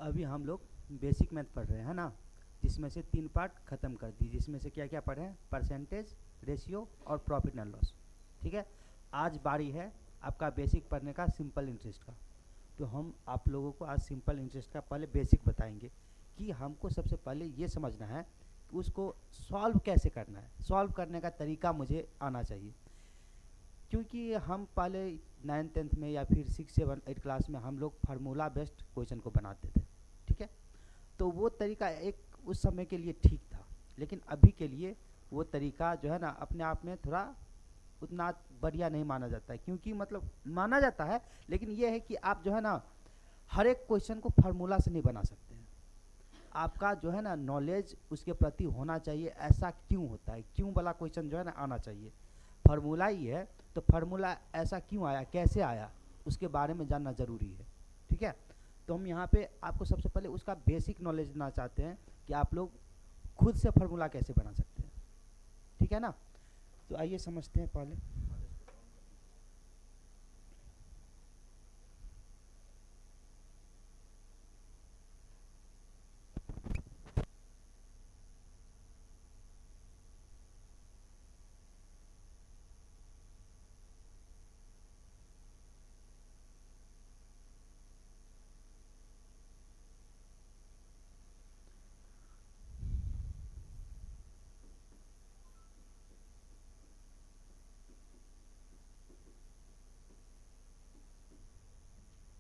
अभी हम लोग बेसिक मैथ पढ़ रहे हैं ना, जिसमें से 3 पार्ट ख़त्म कर दिए, जिसमें से क्या क्या पढ़े हैं, परसेंटेज, रेशियो और प्रॉफिट एंड लॉस। ठीक है, आज बारी है आपका बेसिक पढ़ने का, सिंपल इंटरेस्ट का। तो हम आप लोगों को आज सिंपल इंटरेस्ट का पहले बेसिक बताएंगे कि हमको सबसे पहले ये समझना है कि उसको सॉल्व कैसे करना है, सॉल्व करने का तरीका मुझे आना चाहिए। क्योंकि हम पहले 9th 10th में या फिर 6 7 8 क्लास में हम लोग फार्मूला बेस्ड क्वेश्चन को बनाते थे। ठीक है, तो वो तरीका एक उस समय के लिए ठीक था, लेकिन अभी के लिए वो तरीका जो है ना अपने आप में थोड़ा उतना बढ़िया नहीं माना जाता है। क्योंकि मतलब माना जाता है, लेकिन ये है कि आप जो है ना हर एक क्वेश्चन को फार्मूला से नहीं बना सकते हैं। आपका जो है ना नॉलेज उसके प्रति होना चाहिए, ऐसा क्यों होता है, क्यों वाला क्वेश्चन जो है ना आना चाहिए। फार्मूला ही है तो फार्मूला ऐसा क्यों आया, कैसे आया, उसके बारे में जानना ज़रूरी है। ठीक है, तो हम यहाँ पे आपको सबसे पहले उसका बेसिक नॉलेज देना चाहते हैं कि आप लोग खुद से फार्मूला कैसे बना सकते हैं। ठीक है ना, तो आइए समझते हैं पहले।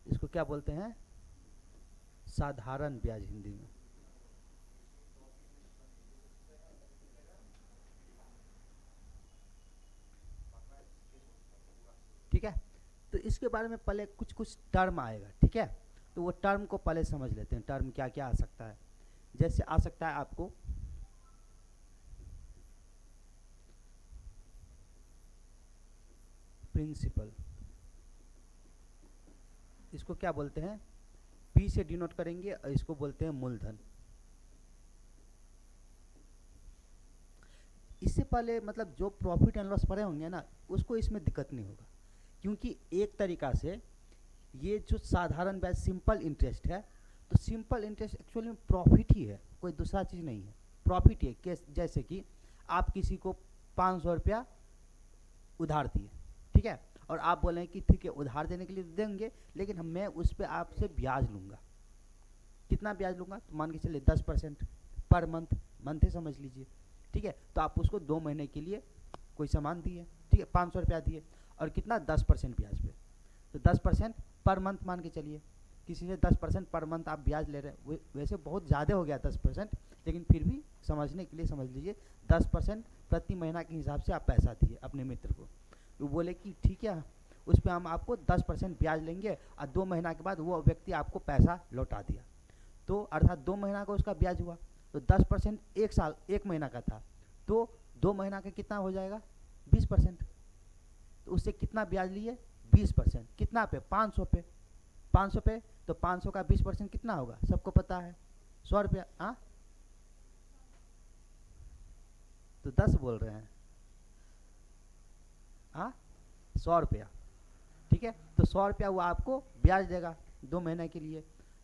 इसको क्या बोलते हैं, साधारण ब्याज हिंदी में। ठीक है, तो इसके बारे में पहले कुछ कुछ टर्म आएगा। ठीक है, तो वो टर्म को पहले समझ लेते हैं, टर्म क्या क्या आ सकता है। जैसे आ सकता है आपको प्रिंसिपल, इसको क्या बोलते हैं, पी से डिनोट करेंगे और इसको बोलते हैं मूलधन। इससे पहले मतलब जो प्रॉफिट एंड लॉस पढ़े होंगे ना, उसको इसमें दिक्कत नहीं होगा। क्योंकि एक तरीका से ये जो साधारण ब्याज सिंपल इंटरेस्ट है, तो सिंपल इंटरेस्ट एक्चुअली में प्रॉफिट ही है, कोई दूसरा चीज़ नहीं है, प्रॉफिट ही है। जैसे कि आप किसी को 500 रुपया उधार दिए, ठीक है, और आप बोलें कि ठीक है उधार देने के लिए देंगे, लेकिन मैं उस पर आपसे ब्याज लूँगा। कितना ब्याज लूँगा, तो मान के चलिए 10% पर मंथ, मंथ ही समझ लीजिए। ठीक है, तो आप उसको 2 महीने के लिए कोई सामान दिए, ठीक है, 500 रुपया दिए, और कितना 10% ब्याज पे, तो 10% पर मंथ मान के चलिए। किसी से 10% पर मंथ आप ब्याज ले रहे हैं, वैसे बहुत ज़्यादा हो गया 10%, लेकिन फिर भी समझने के लिए समझ लीजिए 10% प्रति महीना के हिसाब से आप पैसा दिए अपने मित्र को। वो बोले कि ठीक है उस पर हम आपको 10% ब्याज लेंगे, और 2 महीना के बाद वो व्यक्ति आपको पैसा लौटा दिया, तो अर्थात 2 महीना का उसका ब्याज हुआ। तो 10% एक साल, 1 महीना का था, तो 2 महीना का कितना हो जाएगा, 20%। तो उससे कितना ब्याज लिए, 20%। कितना पे, 500 पे, 500 पे, तो 500 का 20% कितना होगा, सबको पता है, 100 रुपया। हाँ, तो 10 बोल रहे हैं, हाँ, 100 रुपया। ठीक है, तो 100 रुपया वो आपको ब्याज देगा 2 महीने के लिए।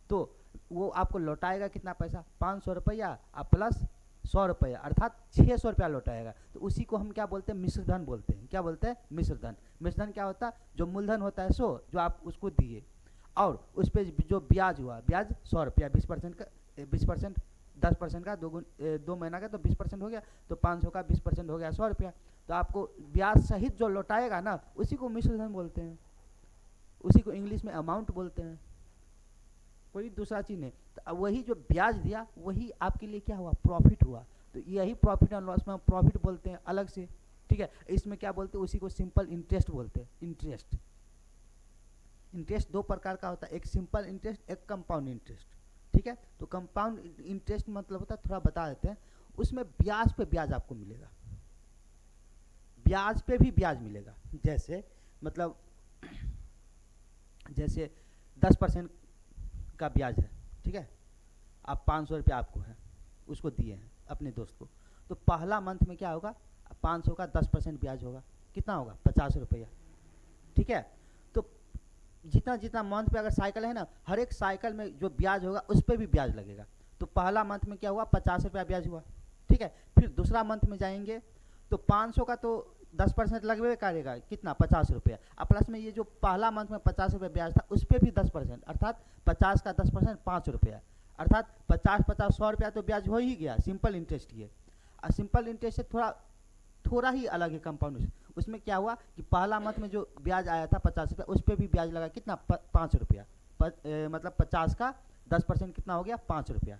तो वो आपको लौटाएगा कितना पैसा, 500 रुपया और प्लस 100 रुपया, अर्थात 600 रुपया लौटाएगा। तो उसी को हम क्या बोलते हैं, मिश्र धन बोलते हैं। क्या बोलते हैं, मिश्र धन। मिश्र धन क्या होता है, जो मूलधन होता है सो जो आप उसको दिए, और उस पर जो ब्याज हुआ, ब्याज 100 रुपया, 20% का, 20%, 10% का, 2 महीना का तो 20% हो गया, तो 500 का 20% हो गया 100 रुपया। तो आपको ब्याज सहित जो लौटाएगा ना, उसी को मिश्र धन बोलते हैं, उसी को इंग्लिश में अमाउंट बोलते हैं, कोई दूसरा चीज़ नहीं। तो वही जो ब्याज दिया वही आपके लिए क्या हुआ, प्रॉफिट हुआ। तो यही प्रॉफिट एंड लॉस में प्रॉफिट बोलते हैं अलग से। ठीक है, इसमें क्या बोलते हैं, उसी को सिंपल इंटरेस्ट बोलते हैं। इंटरेस्ट, इंटरेस्ट 2 प्रकार का होता है, एक सिंपल इंटरेस्ट, एक कंपाउंड इंटरेस्ट। ठीक है, तो कंपाउंड इंटरेस्ट मतलब होता है, थोड़ा बता देते हैं, उसमें ब्याज पे ब्याज आपको मिलेगा, ब्याज पे भी ब्याज मिलेगा। जैसे मतलब जैसे 10% का ब्याज है, ठीक है, आप 500 रुपया आपको है, उसको दिए हैं अपने दोस्त को, तो पहला मंथ में क्या होगा, 500 का 10% ब्याज होगा, कितना होगा, 50 रुपया। ठीक है, तो जितना जितना मंथ पे अगर साइकिल है ना, हर एक साइकिल में जो ब्याज होगा उस पर भी ब्याज लगेगा। तो पहला मंथ में क्या हुआ, 50 रुपया ब्याज हुआ, ठीक है। फिर दूसरा मंथ में जाएंगे तो 500 का तो 10% लगभग करेगा, कितना, 50 रुपया। और प्लस में ये जो पहला मंथ में 50 रुपया ब्याज था उस पर भी 10%, अर्थात 50 का 10% 5 रुपया, अर्थात 50 100 रुपया तो ब्याज हो ही गया, सिंपल इंटरेस्ट ये। और सिंपल इंटरेस्ट से थोड़ा थोड़ा ही अलग है कंपाउंड इंटरेस्ट। उसमें क्या हुआ कि पहला मंथ में जो ब्याज आया था 50 रुपया, उस पर भी ब्याज लगा, कितना, 5 रुपया, मतलब 50 का 10% कितना हो गया, 5 रुपया,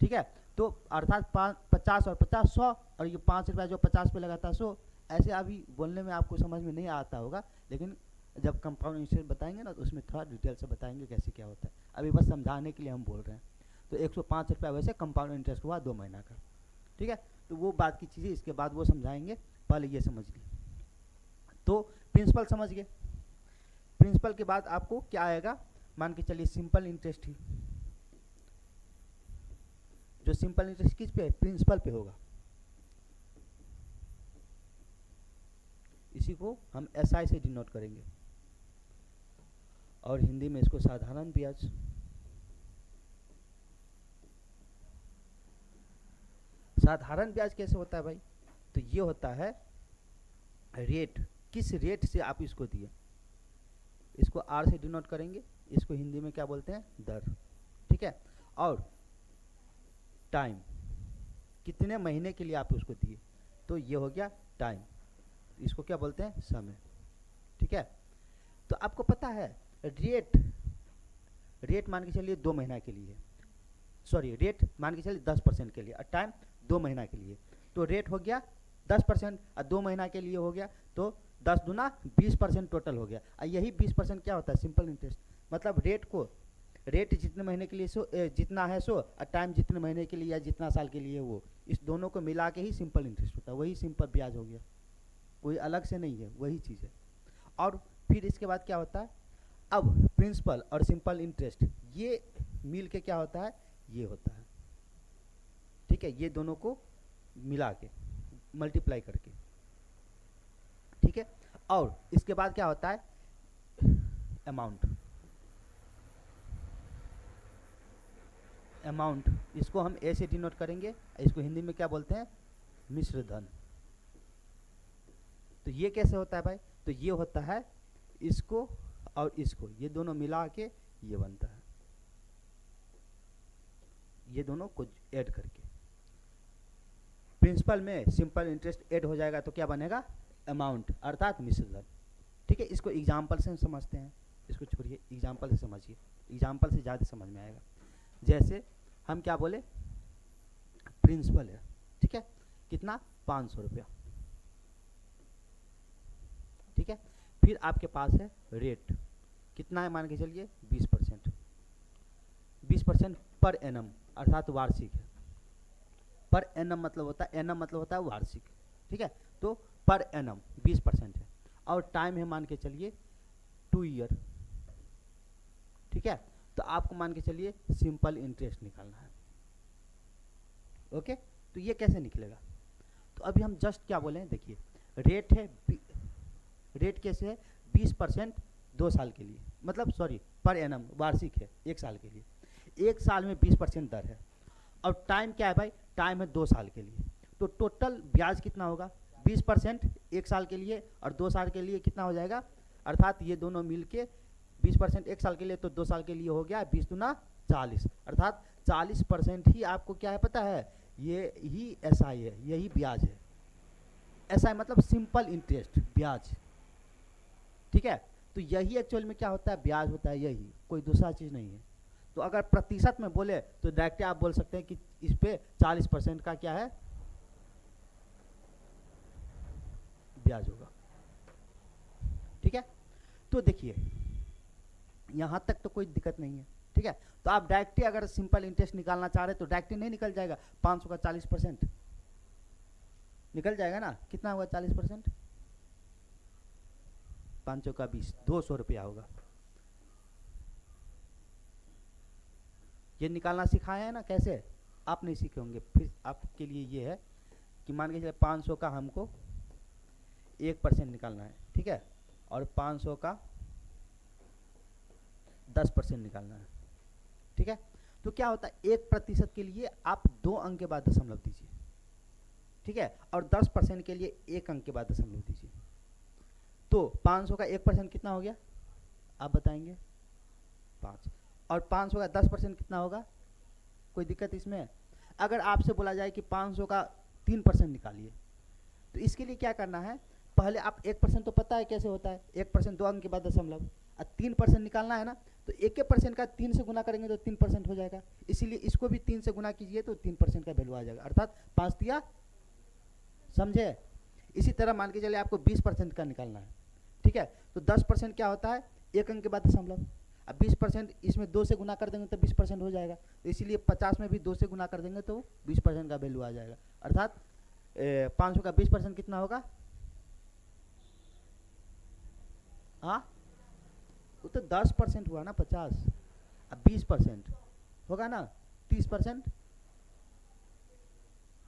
ठीक है। तो अर्थात 50 और 50 100, और ये 5 रुपया जो 50 पे लगा था 100। ऐसे अभी बोलने में आपको समझ में नहीं आता होगा, लेकिन जब कंपाउंड इंटरेस्ट बताएंगे ना तो उसमें थोड़ा डिटेल से बताएंगे कैसे क्या होता है। अभी बस समझाने के लिए हम बोल रहे हैं। तो 105 रुपया वैसे कंपाउंड इंटरेस्ट हुआ 2 महीना का, ठीक है। तो वो बात की चीज़ें इसके बाद वो समझाएंगे, पहले ये समझ ली। तो प्रिंसिपल समझ गए। प्रिंसिपल के बाद आपको क्या आएगा, मान के चलिए सिंपल इंटरेस्ट ही, जो सिंपल इंटरेस्ट किस पे है, प्रिंसिपल पे होगा। इसी को हम एसआई से डिनोट करेंगे, और हिंदी में इसको साधारण ब्याज। साधारण ब्याज कैसे होता है भाई, तो ये होता है रेट, किस रेट से आप इसको दिए, इसको आर से डिनोट करेंगे, इसको हिंदी में क्या बोलते हैं, दर, ठीक है। और टाइम, कितने महीने के लिए आप उसको दिए, तो ये हो गया टाइम, इसको क्या बोलते हैं, समय, ठीक है। तो आपको पता है रेट मान के चलिए 2 महीना के लिए, सॉरी रेट मान के चलिए 10% के लिए, और टाइम 2 महीना के लिए। तो रेट हो गया 10% और 2 महीना के लिए हो गया, तो 10 दूना 20% टोटल हो गया। और यही 20% क्या होता है, सिंपल इंटरेस्ट। मतलब रेट जितने महीने के लिए सो जितना है सो, और टाइम जितने महीने के लिए या जितना साल के लिए वो, इस दोनों को मिला के ही सिंपल इंटरेस्ट होता है, वही सिंपल ब्याज हो गया, कोई अलग से नहीं है, वही चीज़ है। और फिर इसके बाद क्या होता है, अब प्रिंसिपल और सिंपल इंटरेस्ट ये मिल के क्या होता है, ये होता है, ठीक है। ये दोनों को मिला के मल्टीप्लाई करके, ठीक है। और इसके बाद क्या होता है, अमाउंट, इसको हम ए से डिनोट करेंगे, इसको हिंदी में क्या बोलते हैं, मिश्र धन। तो ये कैसे होता है भाई, तो ये होता है इसको और इसको, ये दोनों मिला के ये बनता है, ये दोनों को ऐड करके। प्रिंसिपल में सिंपल इंटरेस्ट ऐड हो जाएगा तो क्या बनेगा, अमाउंट, अर्थात मिश्र धन, ठीक है। इसको एग्जाम्पल से हम समझते हैं, इसको छोड़िए, एग्जाम्पल से समझिए, एग्जाम्पल से ज़्यादा समझ में आएगा। जैसे हम क्या बोले, प्रिंसिपल है, ठीक है, कितना, 500 रुपया, ठीक है। फिर आपके पास है रेट, कितना है, मान के चलिए 20%, 20% पर एनम, अर्थात वार्षिक है। पर एनम मतलब होता है, एनम मतलब होता है वार्षिक, ठीक है। तो पर एनम 20% है, और टाइम है मान के चलिए 2 ईयर, ठीक है। तो आपको मान के चलिए सिंपल इंटरेस्ट निकालना है, ओके। तो ये कैसे निकलेगा, तो अभी हम जस्ट क्या बोले हैं, देखिए रेट है, रेट कैसे है, 20% 2 साल के लिए, मतलब सॉरी पर एनम वार्षिक है, 1 साल के लिए, 1 साल में 20% दर है। और टाइम क्या है भाई, टाइम है 2 साल के लिए, तो टोटल ब्याज कितना होगा, 20% 1 साल के लिए और 2 साल के लिए कितना हो जाएगा, अर्थात ये दोनों मिलके 20% 1 साल के लिए, तो 2 साल के लिए हो गया 20 दूना 40, अर्थात 40% ही आपको क्या है पता है, ये ही एसआई है, यही ब्याज है। एसआई मतलब सिंपल इंटरेस्ट, ब्याज, ठीक है। तो यही एक्चुअल में क्या होता है, ब्याज होता है, यही, कोई दूसरा चीज़ नहीं है। तो अगर प्रतिशत में बोले तो डायरेक्ट आप बोल सकते हैं कि इस पे 40% का क्या है, ब्याज होगा, ठीक है। तो देखिए यहाँ तक तो कोई दिक्कत नहीं है, ठीक है। तो आप डायरेक्टली अगर सिंपल इंटरेस्ट निकालना चाह रहे तो डायरेक्टली नहीं निकल जाएगा, 500 का 40% निकल जाएगा ना, कितना होगा 40%, 500 का 20, 200 रुपया होगा। ये निकालना सिखाया है ना, कैसे आप नहीं सीखे होंगे, फिर आपके लिए ये है कि मान के चलिए 500 का हमको 1% निकालना है, ठीक है, और 500 का 10% निकालना है। ठीक है, तो क्या होता है 1% के लिए आप 2 अंक के बाद दशमलव दीजिए। ठीक है, और 10% के लिए 1 अंक के बाद दशमलव दीजिए। तो 500 का 1% कितना हो गया, आप बताएंगे? 5। और 500 का 10% कितना होगा? कोई दिक्कत इसमें है? अगर आपसे बोला जाए कि 500 का 3% निकालिए, तो इसके लिए क्या करना है, पहले आप 1% तो पता है कैसे होता है, 1% 2 अंक के बाद दशमलव, और 3% निकालना है ना, तो 1% का 3 से गुना करेंगे तो 3% हो जाएगा। इसीलिए इसको भी 3 से गुना कीजिए तो 3% का वैल्यू आ जाएगा, अर्थात 5 दिया, समझे? इसी तरह मान के चलिए आपको 20% का निकालना है। ठीक है, तो 10% क्या होता है, 1 अंक के बाद दशमलव। अब 20% इसमें 2 से गुना कर देंगे तो 20% हो जाएगा, तो इसीलिए 50 में भी 2 से गुना कर देंगे तो 20% का वैल्यू आ जाएगा, अर्थात 500 का 20% कितना होगा? हाँ, वो तो 10% हुआ ना, 50। अब 20% होगा ना, 30%,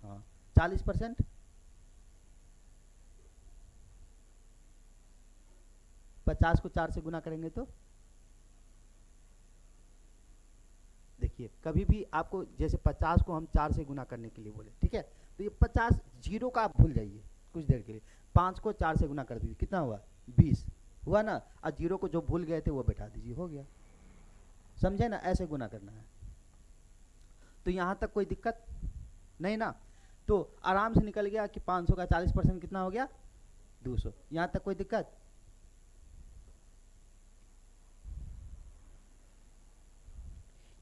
हाँ 40%, पचास को 4 से गुना करेंगे तो देखिए, कभी भी आपको जैसे 50 को हम 4 से गुना करने के लिए बोले, ठीक है, तो ये 50 जीरो का आप भूल जाइए कुछ देर के लिए। 5 को 4 से गुना कर दीजिए, कितना हुआ? 20 हुआ ना, और जीरो को जो भूल गए थे वो बैठा दीजिए, हो गया। समझे ना, ऐसे गुना करना है। तो यहाँ तक कोई दिक्कत नहीं ना, तो आराम से निकल गया कि 500 का 40% कितना हो गया? 200। यहाँ तक कोई दिक्कत?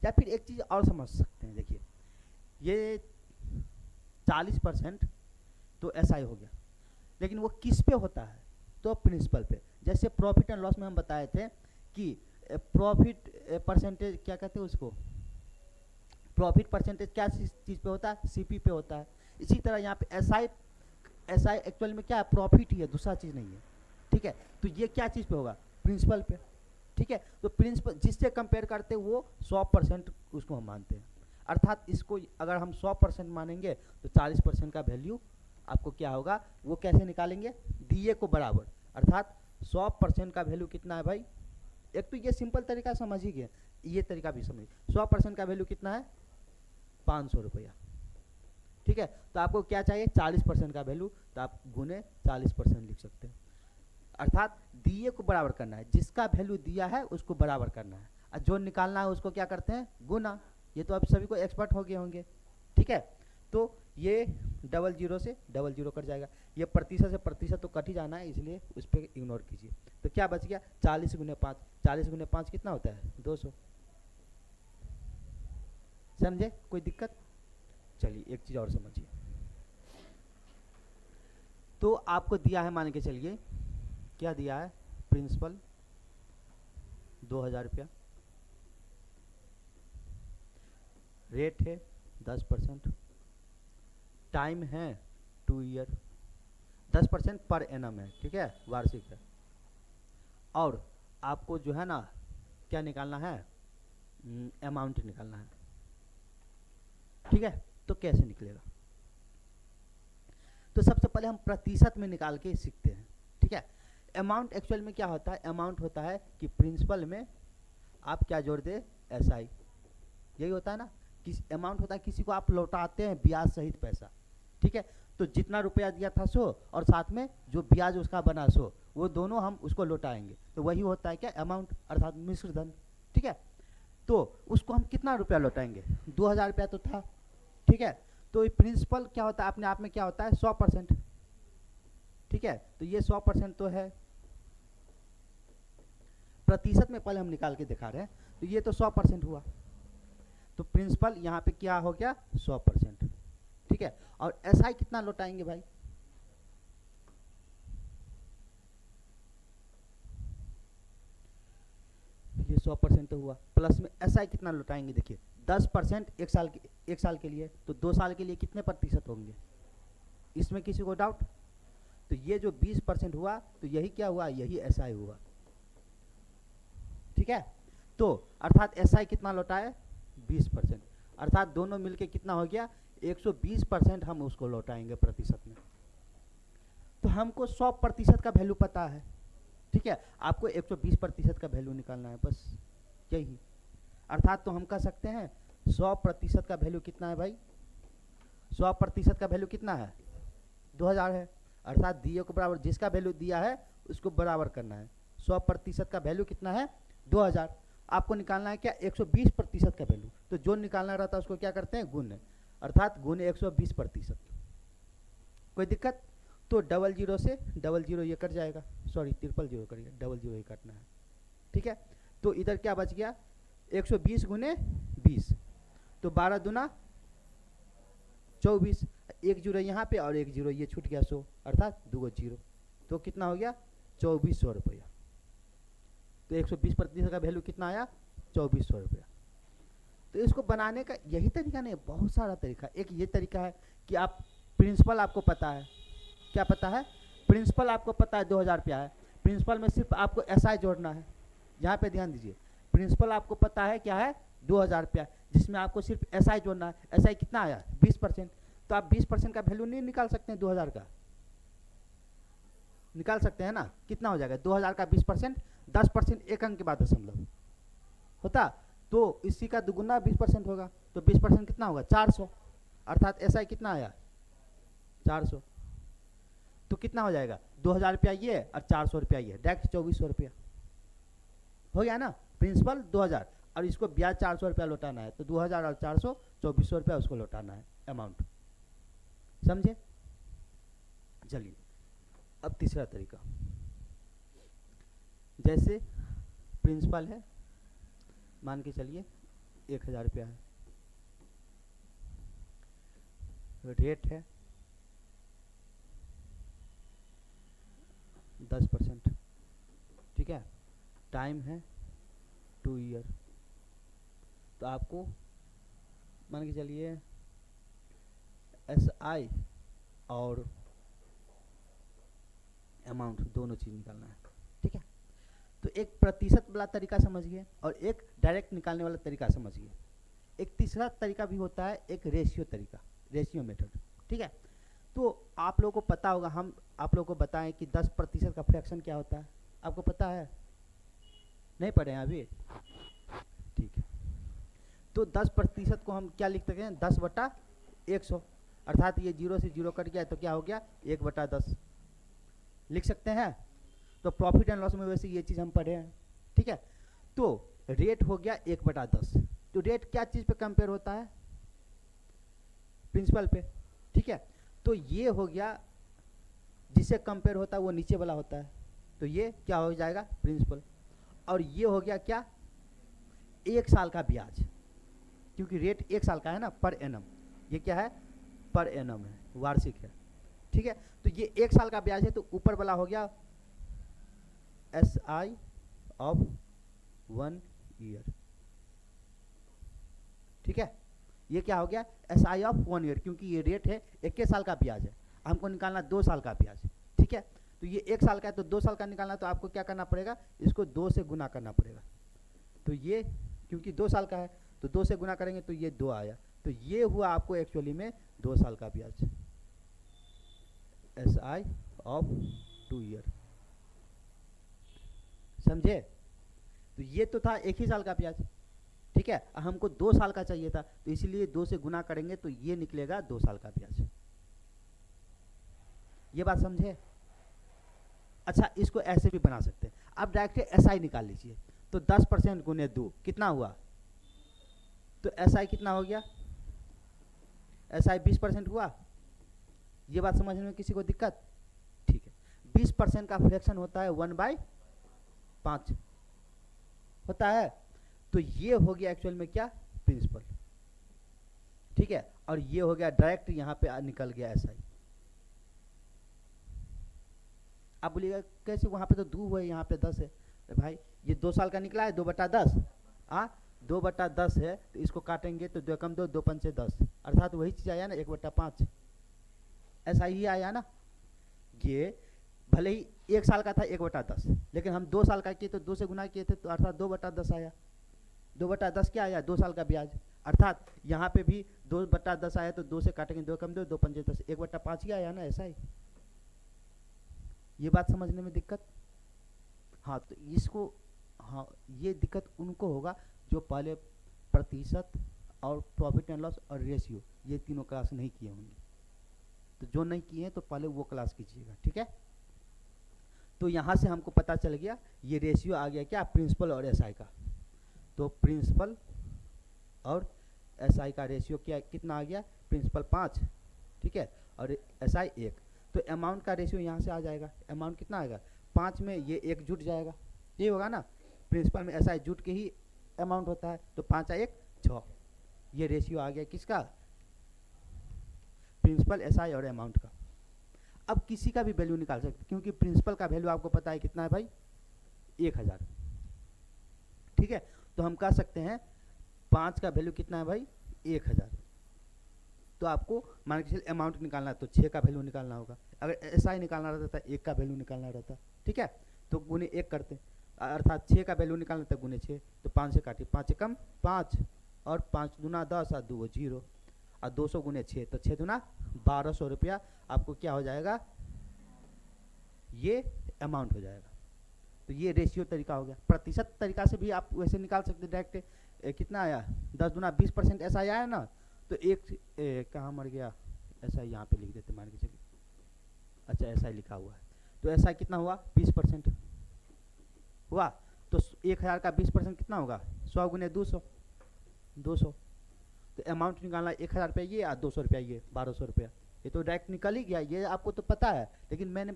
या फिर एक चीज और समझ सकते हैं, देखिए ये 40% तो एसआई हो गया, लेकिन वो किस पे होता है? तो प्रिंसिपल पे। जैसे प्रॉफिट एंड लॉस में हम बताए थे कि प्रॉफिट परसेंटेज क्या कहते हैं उसको, प्रॉफिट परसेंटेज क्या चीज पे होता है? सीपी पे होता है। इसी तरह यहाँ पे एसआई, एसआई एक्चुअल में क्या है? प्रॉफिट ही है, दूसरा चीज नहीं है। ठीक है, तो ये क्या चीज पे होगा? प्रिंसिपल पे। ठीक है, तो प्रिंसिपल जिससे कंपेयर करते हैं वो 100% उसको हम मानते हैं, अर्थात इसको अगर हम 100% मानेंगे तो 40% का वैल्यू आपको क्या होगा, वो कैसे निकालेंगे? दिए को बराबर, अर्थात 100% का वैल्यू कितना है भाई? एक तो ये सिंपल तरीका समझ ही गए, ये तरीका भी समझिए। 100% का वैल्यू कितना है? 500 रुपया। ठीक है, तो आपको क्या चाहिए? 40% का वैल्यू, तो आप गुने 40% लिख सकते हैं, अर्थात दिए को बराबर करना है, जिसका वैल्यू दिया है उसको बराबर करना है, और जो निकालना है उसको क्या करते हैं? गुना। ये तो आप सभी को एक्सपर्ट हो गए होंगे। ठीक है, तो ये डबल जीरो से डबल जीरो कट जाएगा, ये प्रतिशत से प्रतिशत तो कट ही जाना है, इसलिए उस पर इग्नोर कीजिए। तो क्या बच गया? 40 गुने 5, 40 गुने 5 कितना होता है? 200। समझे? कोई दिक्कत? चलिए एक चीज और समझिए। तो आपको दिया है, मान के चलिए क्या दिया है? प्रिंसिपल 2000 रुपया, रेट है 10%, टाइम है 2 ईयर, 10% पर एनम है, ठीक है, वार्षिक है, और आपको जो है ना क्या निकालना है? अमाउंट निकालना है। ठीक है, तो कैसे निकलेगा? तो सबसे पहले हम प्रतिशत में निकाल के सीखते हैं। ठीक है, अमाउंट एक्चुअल में क्या होता है? अमाउंट होता है कि प्रिंसिपल में आप क्या जोड़ दे? एसआई। यही होता है ना, किस अमाउंट होता है किसी को आप लौटाते हैं ब्याज सहित पैसा। ठीक है, तो जितना रुपया दिया था सो, और साथ में जो ब्याज उसका बना सो, वो दोनों हम उसको लौटाएंगे, तो वही होता है क्या? अमाउंट, अर्थात मिश्र धन। ठीक है, तो उसको हम कितना रुपया लौटाएंगे? 2000 रुपया तो था। ठीक है, तो प्रिंसिपल क्या होता है अपने आप में? क्या होता है? 100%। ठीक है, तो ये 100% तो है, प्रतिशत में पहले हम निकाल के दिखा रहे हैं, तो ये तो 100% हुआ, तो प्रिंसिपल यहाँ पे क्या हो गया? 100%। ठीक है, और एसआई कितना लौटाएंगे भाई? ये 100% तो हुआ, प्लस में एसआई कितना लौटाएंगे? देखिए 10% एक साल के लिए, तो 2 साल के लिए कितने प्रतिशत होंगे? इसमें किसी को डाउट? तो ये जो 20% हुआ, तो यही क्या हुआ? यही एसआई हुआ। ठीक है, तो अर्थात एसआई कितना लौटाए? 20%, अर्थात दोनों मिलके कितना हो गया? 120% हम उसको लौटाएंगे प्रतिशत में। तो हमको 100% का वैल्यू पता है। ठीक है, आपको 120% का वैल्यू निकालना है बस। यही। अर्थात तो हम कह सकते हैं 100% का वैल्यू कितना है भाई, 100% का वैल्यू कितना है 2000 है। अर्थात दिए को बराबर जिसका वैल्यू दिया है उसको बराबर करना है। 100% का वैल्यू कितना है 2000। आपको निकालना है क्या 120% का वैल्यू, तो जो निकालना रहता है उसको क्या करते हैं गुण, अर्थात गुण 120%। कोई दिक्कत? तो 00 से 00 ये कट जाएगा, सॉरी 000 करिए, 00 ही काटना है, ठीक है। तो इधर क्या बच गया 120 गुने 20, तो 12 दूना 24, एक जीरो यहाँ पे और एक जीरो ये छूट गया 100, अर्थात 2 जीरो, तो कितना हो गया 2400 रुपया। तो 120% का वैल्यू कितना आया 2400 रुपया। तो इसको बनाने का यही तरीका नहीं, बहुत सारा तरीका। एक ये तरीका है कि आप प्रिंसिपल आपको पता है, क्या पता है, प्रिंसिपल आपको पता है 2000 रुपया है, प्रिंसिपल में सिर्फ आपको एसआई जोड़ना है। यहाँ पे ध्यान दीजिए, प्रिंसिपल आपको पता है क्या है 2000 रुपया, जिसमें आपको सिर्फ एसआई जोड़ना है। एसआई कितना आया 20%, तो आप 20% का वैल्यू नहीं निकाल सकते हैं 2000 का, निकाल सकते हैं ना। कितना हो जाएगा 2000 का 20%, 10% एक अंक के बाद दशमलव होता, तो इसी का दुगुना 20% होगा, तो 20% कितना होगा 400, अर्थात एसआई कितना आया 400। तो कितना हो जाएगा 2000 रुपया ये और 400 रुपया ये, डायरेक्ट 2400 रुपया हो गया ना। प्रिंसिपल 2000 और इसको ब्याज 400 रुपया लौटाना है, तो 2000 और 400 2400 रुपया उसको लौटाना है अमाउंट, समझे। चलिए अब तीसरा तरीका, जैसे प्रिंसिपल है मान के चलिए 1000 रुपया है, रेट है 10%, ठीक है, टाइम है 2 ईयर। तो आपको मान के चलिए एसआई और अमाउंट दोनों चीज़ निकालना है, ठीक है। तो एक प्रतिशत वाला तरीका समझिए और एक डायरेक्ट निकालने वाला तरीका समझिए। एक तीसरा तरीका भी होता है, एक रेशियो तरीका, रेशियो मेथड, ठीक है। तो आप लोगों को पता होगा, हम आप लोगों को बताएं कि 10% का फ्रैक्शन क्या होता है, आपको पता है? नहीं पढ़े हैं अभी, ठीक है। तो 10% को हम क्या लिख सकते हैं 10/100, अर्थात ये 0 से 0 कट गया तो क्या हो गया 1/10 लिख सकते हैं। तो प्रॉफिट एंड लॉस में वैसे ये चीज़ हम पढ़े हैं, ठीक है। तो रेट हो गया 1/10, तो रेट क्या चीज़ पे कंपेयर होता है प्रिंसिपल पे, ठीक है। तो ये हो गया जिससे कंपेयर होता है वो नीचे वाला होता है, तो ये क्या हो जाएगा प्रिंसिपल। और ये हो गया क्या 1 साल का ब्याज, क्योंकि रेट 1 साल का है ना, पर एनम, ये क्या है पर एनम है, वार्षिक है, ठीक है। तो ये 1 साल का ब्याज है, तो ऊपर वाला हो गया एसआई ऑफ 1 ईयर, ठीक है। ये क्या हो गया एसआई ऑफ 1 ईयर, क्योंकि ये रेट है 21 साल का ब्याज है, हमको निकालना 2 साल का ब्याज, ठीक है। तो ये 1 साल का है तो 2 साल का निकालना, तो आपको क्या करना पड़ेगा इसको 2 से गुना करना पड़ेगा। तो ये क्योंकि 2 साल का है तो 2 से गुना करेंगे तो ये 2 आया, तो ये हुआ आपको एक्चुअली में 2 साल का ब्याज, एसआई ऑफ 2 ईयर, समझे। तो ये तो था 1 ही साल का ब्याज, ठीक है। हमको 2 साल का चाहिए था, तो इसीलिए 2 से गुना करेंगे तो ये निकलेगा 2 साल का ब्याज, ये बात समझे। अच्छा, इसको ऐसे भी बना सकते हैं, अब डायरेक्ट एसआई निकाल लीजिए, तो 10% गुने 2 कितना हुआ, तो एसआई कितना हो गया, एसआई 20% हुआ। ये बात समझने में किसी को दिक्कत? ठीक है, 20% का फ्रैक्शन होता है 1/5 होता है, तो ये हो गया एक्चुअल में क्या प्रिंसिपल, ठीक है। और ये हो गया डायरेक्ट यहाँ पे निकल गया एसआई। आप बोलिएगा कैसे, वहाँ पे तो 2 है यहाँ पे 10 है, तो भाई ये 2 साल का निकला है 2/10, 2/10 है, तो इसको काटेंगे तो 2 कम 2, 2 5 10, अर्थात वही चीज़ आया ना 1/5, ऐसा ही आया ना। ये भले ही 1 साल का था 1/10, लेकिन हम 2 साल का किए तो 2 से गुना किए थे, तो अर्थात 2/10 आया। 2/10 क्या आया 2 साल का ब्याज, अर्थात यहाँ पे भी 2/10 आया, तो 2 से काटेंगे 2 कम 2, 2 5 10, 1/5 ही आया ना, ऐसा ही। ये बात समझने में दिक्कत? हाँ, तो इसको हाँ, ये दिक्कत उनको होगा जो पहले प्रतिशत और प्रॉफिट एंड लॉस और रेशियो ये तीनों क्लास नहीं किए होंगे। तो जो नहीं किए हैं तो पहले वो क्लास कीजिएगा, ठीक है। तो यहाँ से हमको पता चल गया ये रेशियो आ गया क्या, प्रिंसिपल और एसआई का। तो प्रिंसिपल और एसआई का रेशियो क्या कितना आ गया, प्रिंसिपल 5, ठीक है, और एसआई 1। तो अमाउंट का रेशियो यहाँ से आ जाएगा, अमाउंट कितना आएगा, 5 में ये 1 जुट जाएगा, ये होगा ना, प्रिंसिपल में एसआई जुट के ही अमाउंट होता है। तो 5 और 1 6, ये रेशियो आ गया किसका, प्रिंसिपल एसआई और अमाउंट का। अब किसी का भी वैल्यू निकाल सकते, क्योंकि प्रिंसिपल का वैल्यू आपको पता है कितना है भाई, 1000, ठीक है। तो हम कह सकते हैं 5 का वैल्यू कितना है भाई, 1000। तो आपको मान के चलिए अमाउंट निकालना है तो 6 का वैल्यू निकालना होगा। अगर एसआई निकालना रहता है 1 का वैल्यू निकालना रहता, ठीक है। तो गुने 1 करते, अर्थात 6 का वैल्यू निकालना था गुने 6, तो 5 से काटिए, 5 से कम 5 और 5 दूना 10 और 2 0 और 200 गुने 6, तो 6 दूना 1200 रुपया आपको क्या हो जाएगा, ये अमाउंट हो जाएगा। तो ये रेशियो तरीका हो गया। प्रतिशत तरीका से भी आप वैसे निकाल सकते डायरेक्ट, कितना आया 10 दूना 20% ऐसा आया ना, तो एक कहाँ मर गया, ऐसा यहाँ पे लिख देते मान के चलिए, अच्छा ऐसा ही लिखा हुआ है। तो ऐसा कितना हुआ 20% हुआ, तो 1000 का 20% कितना होगा, 100 गुने 200, 200। तो अमाउंट निकालना 1000 रुपया ये और 200 रुपया ये, 1200 रुपया, ये तो डायरेक्ट निकल ही गया, ये आपको तो पता है। लेकिन मैंने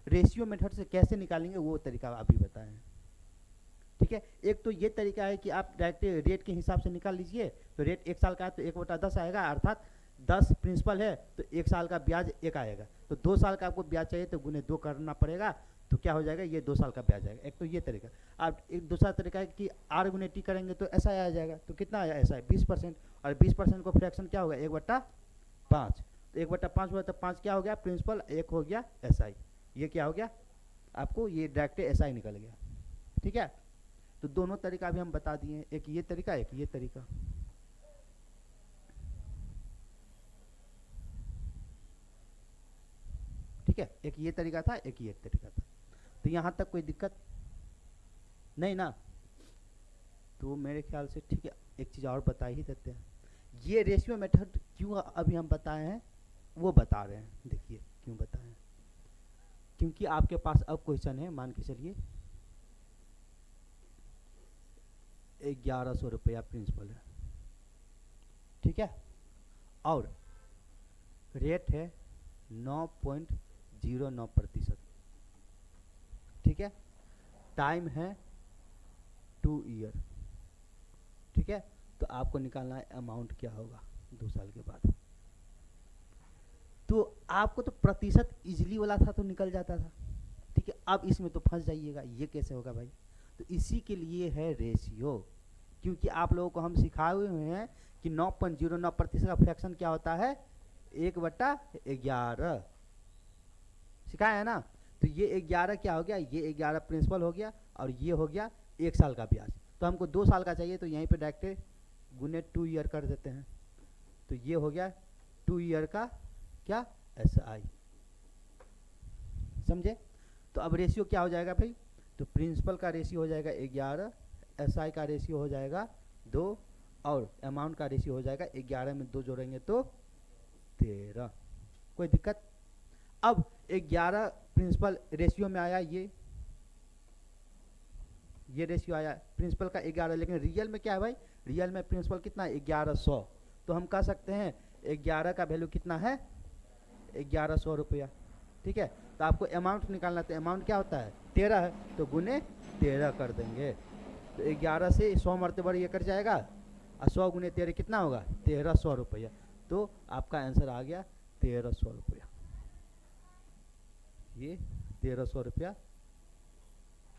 रेशियो मेथड से कैसे निकालेंगे वो तरीका अभी बताया है, ठीक है। एक तो ये तरीका है कि आप डायरेक्ट रेट के हिसाब से निकाल लीजिए। तो रेट 1 साल का है तो 1/10 आएगा, अर्थात 10 प्रिंसिपल है तो 1 साल का ब्याज 1 आएगा। तो 2 साल का आपको ब्याज चाहिए तो गुने 2 करना पड़ेगा, तो क्या हो जाएगा, ये 2 साल का ब्याज आएगा। एक तो ये तरीका। अब एक दूसरा तरीका है कि R गुने T करेंगे तो ऐसा आ जाएगा। तो कितना आया ऐसा है 20%, और 20% को फ्रैक्शन क्या होगा 1/5। तो 1/5 हुआ तो 5 क्या हो गया प्रिंसिपल, 1 हो गया SI, ये क्या हो गया आपको, ये डायरेक्ट SI निकल गया, ठीक है। तो दोनों तरीका भी हम बता दिए, एक ये तरीका एक ये तरीका। ठीक है, एक ये तरीका था एक ये तरीका था। तो यहाँ तक कोई दिक्कत नहीं ना, तो मेरे ख्याल से ठीक है। एक चीज़ और बता ही देते हैं, ये रेशियो मेथड क्यों अभी हम बताए हैं वो बता रहे हैं। देखिए क्यों बताए हैं, क्योंकि आपके पास अब क्वेश्चन है, मान के चलिए 1100 रुपया प्रिंसिपल है, ठीक है, और रेट है 9.09%, ठीक है, टाइम है 2 ईयर, ठीक है। तो आपको निकालना है अमाउंट क्या होगा 2 साल के बाद। तो आपको तो प्रतिशत इजीली वाला था तो निकल जाता था, ठीक है। अब इसमें तो फंस जाइएगा, ये कैसे होगा भाई। तो इसी के लिए है रेशियो, क्योंकि आप लोगों को हम सिखाए हुए हैं कि 9.09% का फ्रैक्शन क्या होता है 1/11 सिखाया है ना। तो ये 11 क्या हो गया, ये 11 प्रिंसिपल हो गया और ये हो गया 1 साल का ब्याज। तो हमको 2 साल का चाहिए तो यहीं पे डायरेक्ट गुने 2 ईयर कर देते हैं। तो ये हो गया 2 ईयर का क्या SI, समझे। तो अब रेशियो क्या हो जाएगा भाई, तो प्रिंसिपल का रेशियो हो जाएगा 11, SI का रेशियो हो जाएगा 2 और अमाउंट का रेशियो हो जाएगा 11 में 2 जोड़ेंगे तो 13। कोई दिक्कत। अब 11 प्रिंसिपल रेशियो में आया, ये रेशियो आया प्रिंसिपल का 11, लेकिन रियल में क्या है भाई, रियल में प्रिंसिपल कितना है 1100। तो हम कह सकते हैं 11 का वैल्यू कितना है 1100 रुपया, ठीक है। तो आपको अमाउंट निकालना, तो अमाउंट क्या होता है 13 है, तो गुने 13 कर देंगे। तो 11 से 100 मरतबा ये कर जाएगा और 100 गुने 13 कितना होगा 1300 रुपया। तो आपका आंसर आ गया 1300 रुपया, ये 1300 रुपया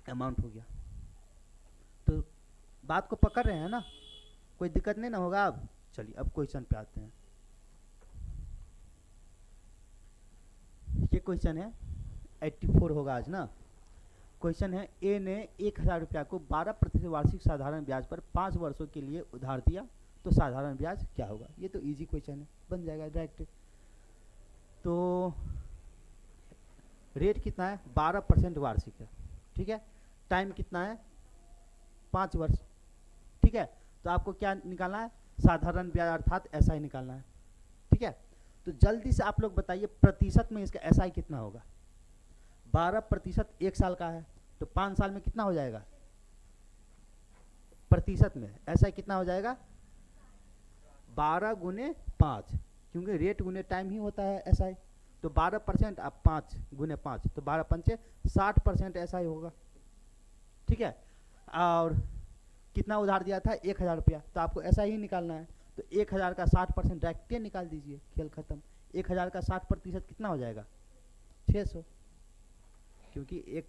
अमाउंट हो गया। तो बात को पकड़ रहे हैं ना, कोई दिक्कत नहीं ना होगा। अब चलिए अब क्वेश्चन पे आते हैं। ये क्वेश्चन है 84 होगा आज ना। क्वेश्चन है ए ने 1000 रुपया को 12% वार्षिक साधारण ब्याज पर 5 वर्षों के लिए उधार दिया, तो साधारण ब्याज क्या होगा। ये तो इजी क्वेश्चन है, बन जाएगा डायरेक्ट। तो रेट कितना है 12% वार्षिक है, ठीक है। टाइम कितना है 5 वर्ष। ठीक है, तो आपको क्या निकालना है, साधारण ब्याज अर्थात एसआई निकालना है। ठीक है, तो जल्दी से आप लोग बताइए प्रतिशत में इसका एसआई कितना होगा। 12% 1 साल का है, तो 5 साल में कितना हो जाएगा प्रतिशत में एसआई कितना हो जाएगा, 12 गुने 5, क्योंकि रेट गुने टाइम ही होता है एसआई। तो 12% अब 5 गुने 5, तो 12 पंचे 60% एसआई होगा। ठीक है, और कितना उधार दिया था, 1000 रुपया, तो आपको ऐसा ही निकालना है। तो 1000 का 60% डायरेक्ट निकाल दीजिए, खेल खत्म। 1000 का 60% कितना हो जाएगा, 600, क्योंकि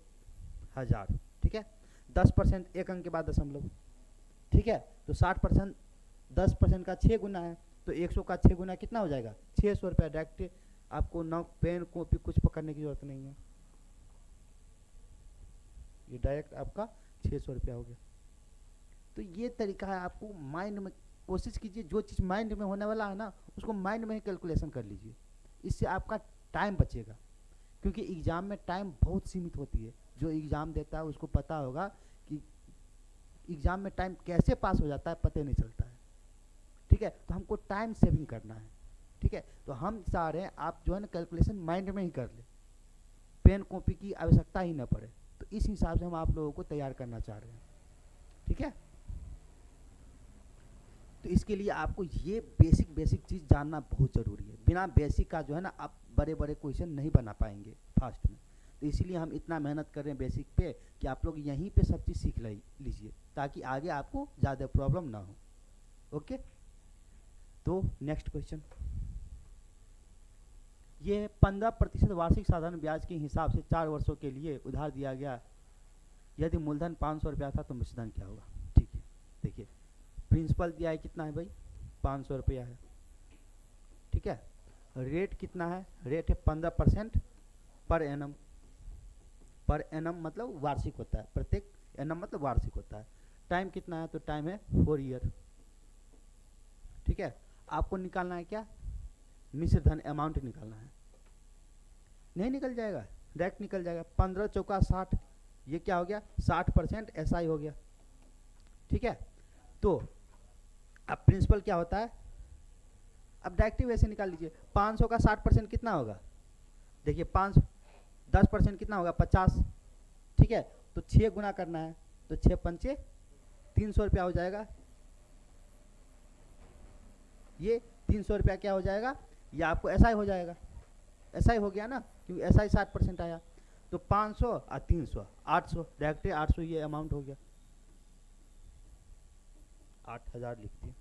1000। ठीक है, 10% एक अंक के बाद दशमलव। ठीक है, तो 60% 10% का 6 गुना है, तो 100 का 6 गुना कितना हो जाएगा, 600 रुपया। डायरेक्ट आपको न पेन कॉपी कुछ पकड़ने की जरूरत नहीं है, ये डायरेक्ट आपका 600 रुपया हो गया। तो ये तरीका है, आपको माइंड में कोशिश कीजिए, जो चीज़ माइंड में होने वाला है ना उसको माइंड में ही कैलकुलेशन कर लीजिए, इससे आपका टाइम बचेगा। क्योंकि एग्ज़ाम में टाइम बहुत सीमित होती है, जो एग्ज़ाम देता है उसको पता होगा कि एग्ज़ाम में टाइम कैसे पास हो जाता है पता नहीं चलता है। ठीक है, तो हमको टाइम सेविंग करना है। ठीक है, तो हम चाह रहे हैं आप जो है ना कैलकुलेशन माइंड में ही कर ले, पेन कॉपी की आवश्यकता ही ना पड़े। तो इस हिसाब से हम आप लोगों को तैयार करना चाह रहे हैं। ठीक है, तो इसके लिए आपको ये बेसिक चीज़ जानना बहुत ज़रूरी है। बिना बेसिक का जो है ना आप बड़े बड़े क्वेश्चन नहीं बना पाएंगे फास्ट में। तो इसीलिए हम इतना मेहनत कर रहे हैं बेसिक पे कि आप लोग यहीं पे सब चीज़ सीख लीजिए, ताकि आगे आपको ज़्यादा प्रॉब्लम ना हो। ओके, तो नेक्स्ट क्वेश्चन, ये 15% वार्षिक साधारण ब्याज के हिसाब से 4 वर्षों के लिए उधार दिया गया। यदि मूलधन 500 रुपया था तो मिश्रधन क्या होगा। ठीक है, देखिए प्रिंसिपल दिया है कितना है भाई, 500 रुपया है। ठीक है, रेट कितना है, रेट है 15% पर एनम। पर एनम मतलब वार्षिक होता है, प्रत्येक एनम मतलब वार्षिक होता है। टाइम कितना है, तो टाइम है 4 ईयर। ठीक है, आपको निकालना है क्या, मिश्र धन अमाउंट निकालना है। नहीं निकल जाएगा, डायरेक्ट निकल जाएगा। 15 चौका 60, ये क्या हो गया, 60% एसआई हो गया। ठीक है, तो अब प्रिंसिपल क्या होता है, अब डायरेक्ट वैसे निकाल लीजिए। 500 का 60% कितना होगा, देखिए 10% कितना होगा, 50। ठीक है, तो 6 गुना करना है, तो 6 पंचे 300 रुपया हो जाएगा। ये 300 रुपया क्या हो जाएगा, ये आपको ऐसा ही हो जाएगा, ऐसा ही हो गया ना, क्योंकि ऐसा ही 60% आया। तो 500 और 300 800, डायरेक्ट 800 ये अमाउंट हो गया, 8000 लिखते हैं।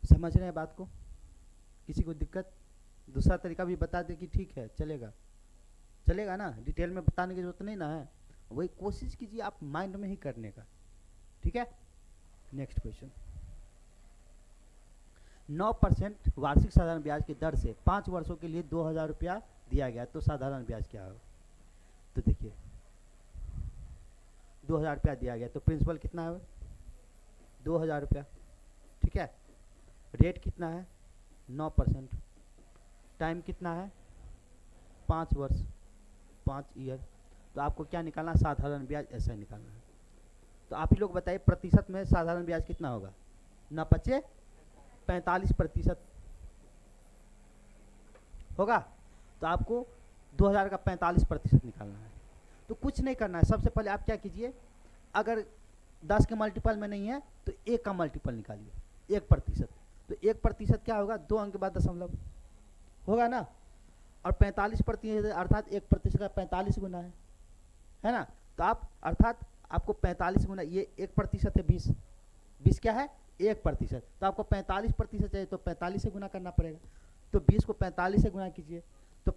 समझ रहे हैं बात को, किसी को दिक्कत, दूसरा तरीका भी बता दे कि ठीक है चलेगा, चलेगा ना, डिटेल में बताने की जरूरत नहीं ना है, वही कोशिश कीजिए आप माइंड में ही करने का। ठीक है, नेक्स्ट क्वेश्चन, 9% वार्षिक साधारण ब्याज की दर से 5 वर्षों के लिए 2000 रुपया दिया गया, तो साधारण ब्याज क्या होगा। तो देखिए 2000 रुपया दिया गया, तो प्रिंसिपल कितना है, 2000 रुपया। ठीक है, रेट कितना है, 9%, टाइम कितना है, 5 वर्ष, 5 ईयर। तो आपको क्या निकालना, साधारण ब्याज ऐसा निकालना है। तो आप ही लोग बताइए प्रतिशत में साधारण ब्याज कितना होगा, ना 45% होगा। तो आपको 2000 का 45% निकालना है। तो कुछ नहीं करना है, सबसे पहले आप क्या कीजिए, अगर 10 के मल्टीपल में नहीं है तो 1 का मल्टीपल निकालिए, 1%। तो 1% क्या होगा, 2 अंक के बाद दशमलव होगा ना, और 45% अर्थात 1% का 45 गुना है ना। तो आप अर्थात आपको 45 गुना, ये 1% है 20 क्या है 1%, तो आपको 45% चाहिए तो 45 से गुना करना पड़ेगा। तो 20 को 45 से गुना कीजिए, तो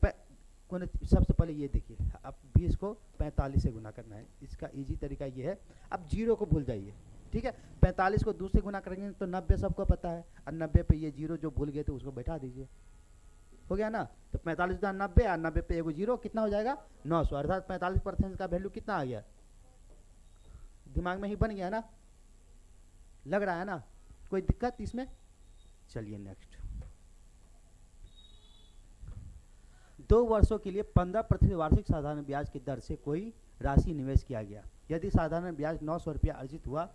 सबसे पहले ये देखिए, अब 20 को 45 से गुना करना है, इसका इजी तरीका ये है। अब 0 को भूल जाइए, ठीक है। 45 को 2 से गुना करेंगे तो 90 सबको पता है, और 90 पे ये 0 जो भूल गए थे उसको बैठा दीजिए, हो गया ना। तो 45 गुना 90 और 90 पे एगो 0 कितना हो जाएगा 900, अर्थात 45% का वैल्यू कितना आ गया, दिमाग में ही बन गया ना, लग रहा है ना, कोई दिक्कत इसमें। चलिए नेक्स्ट, 2 वर्षों के लिए 15% वार्षिक साधारण ब्याज की दर से कोई राशि निवेश किया गया। यदि साधारण ब्याज 900 रुपया अर्जित हुआ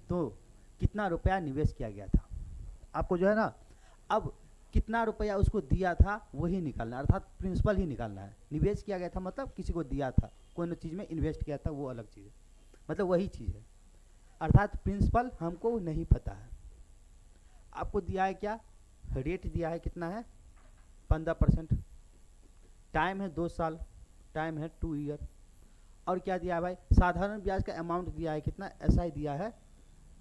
तो कितना रुपया निवेश किया गया था। आपको जो है ना, अब कितना रुपया उसको दिया था वही निकालना है, अर्थात प्रिंसिपल ही निकालना है। निवेश किया गया था मतलब किसी को दिया था, कोई न चीज़ में इन्वेस्ट किया था, वो अलग चीज़ है, मतलब वही चीज़ है। अर्थात प्रिंसिपल हमको नहीं पता है। आपको दिया है क्या, रेट दिया है कितना है 15%, टाइम है 2 साल, टाइम है 2 ईयर, और क्या दिया है भाई, साधारण ब्याज का अमाउंट दिया है कितना, एसआई दिया है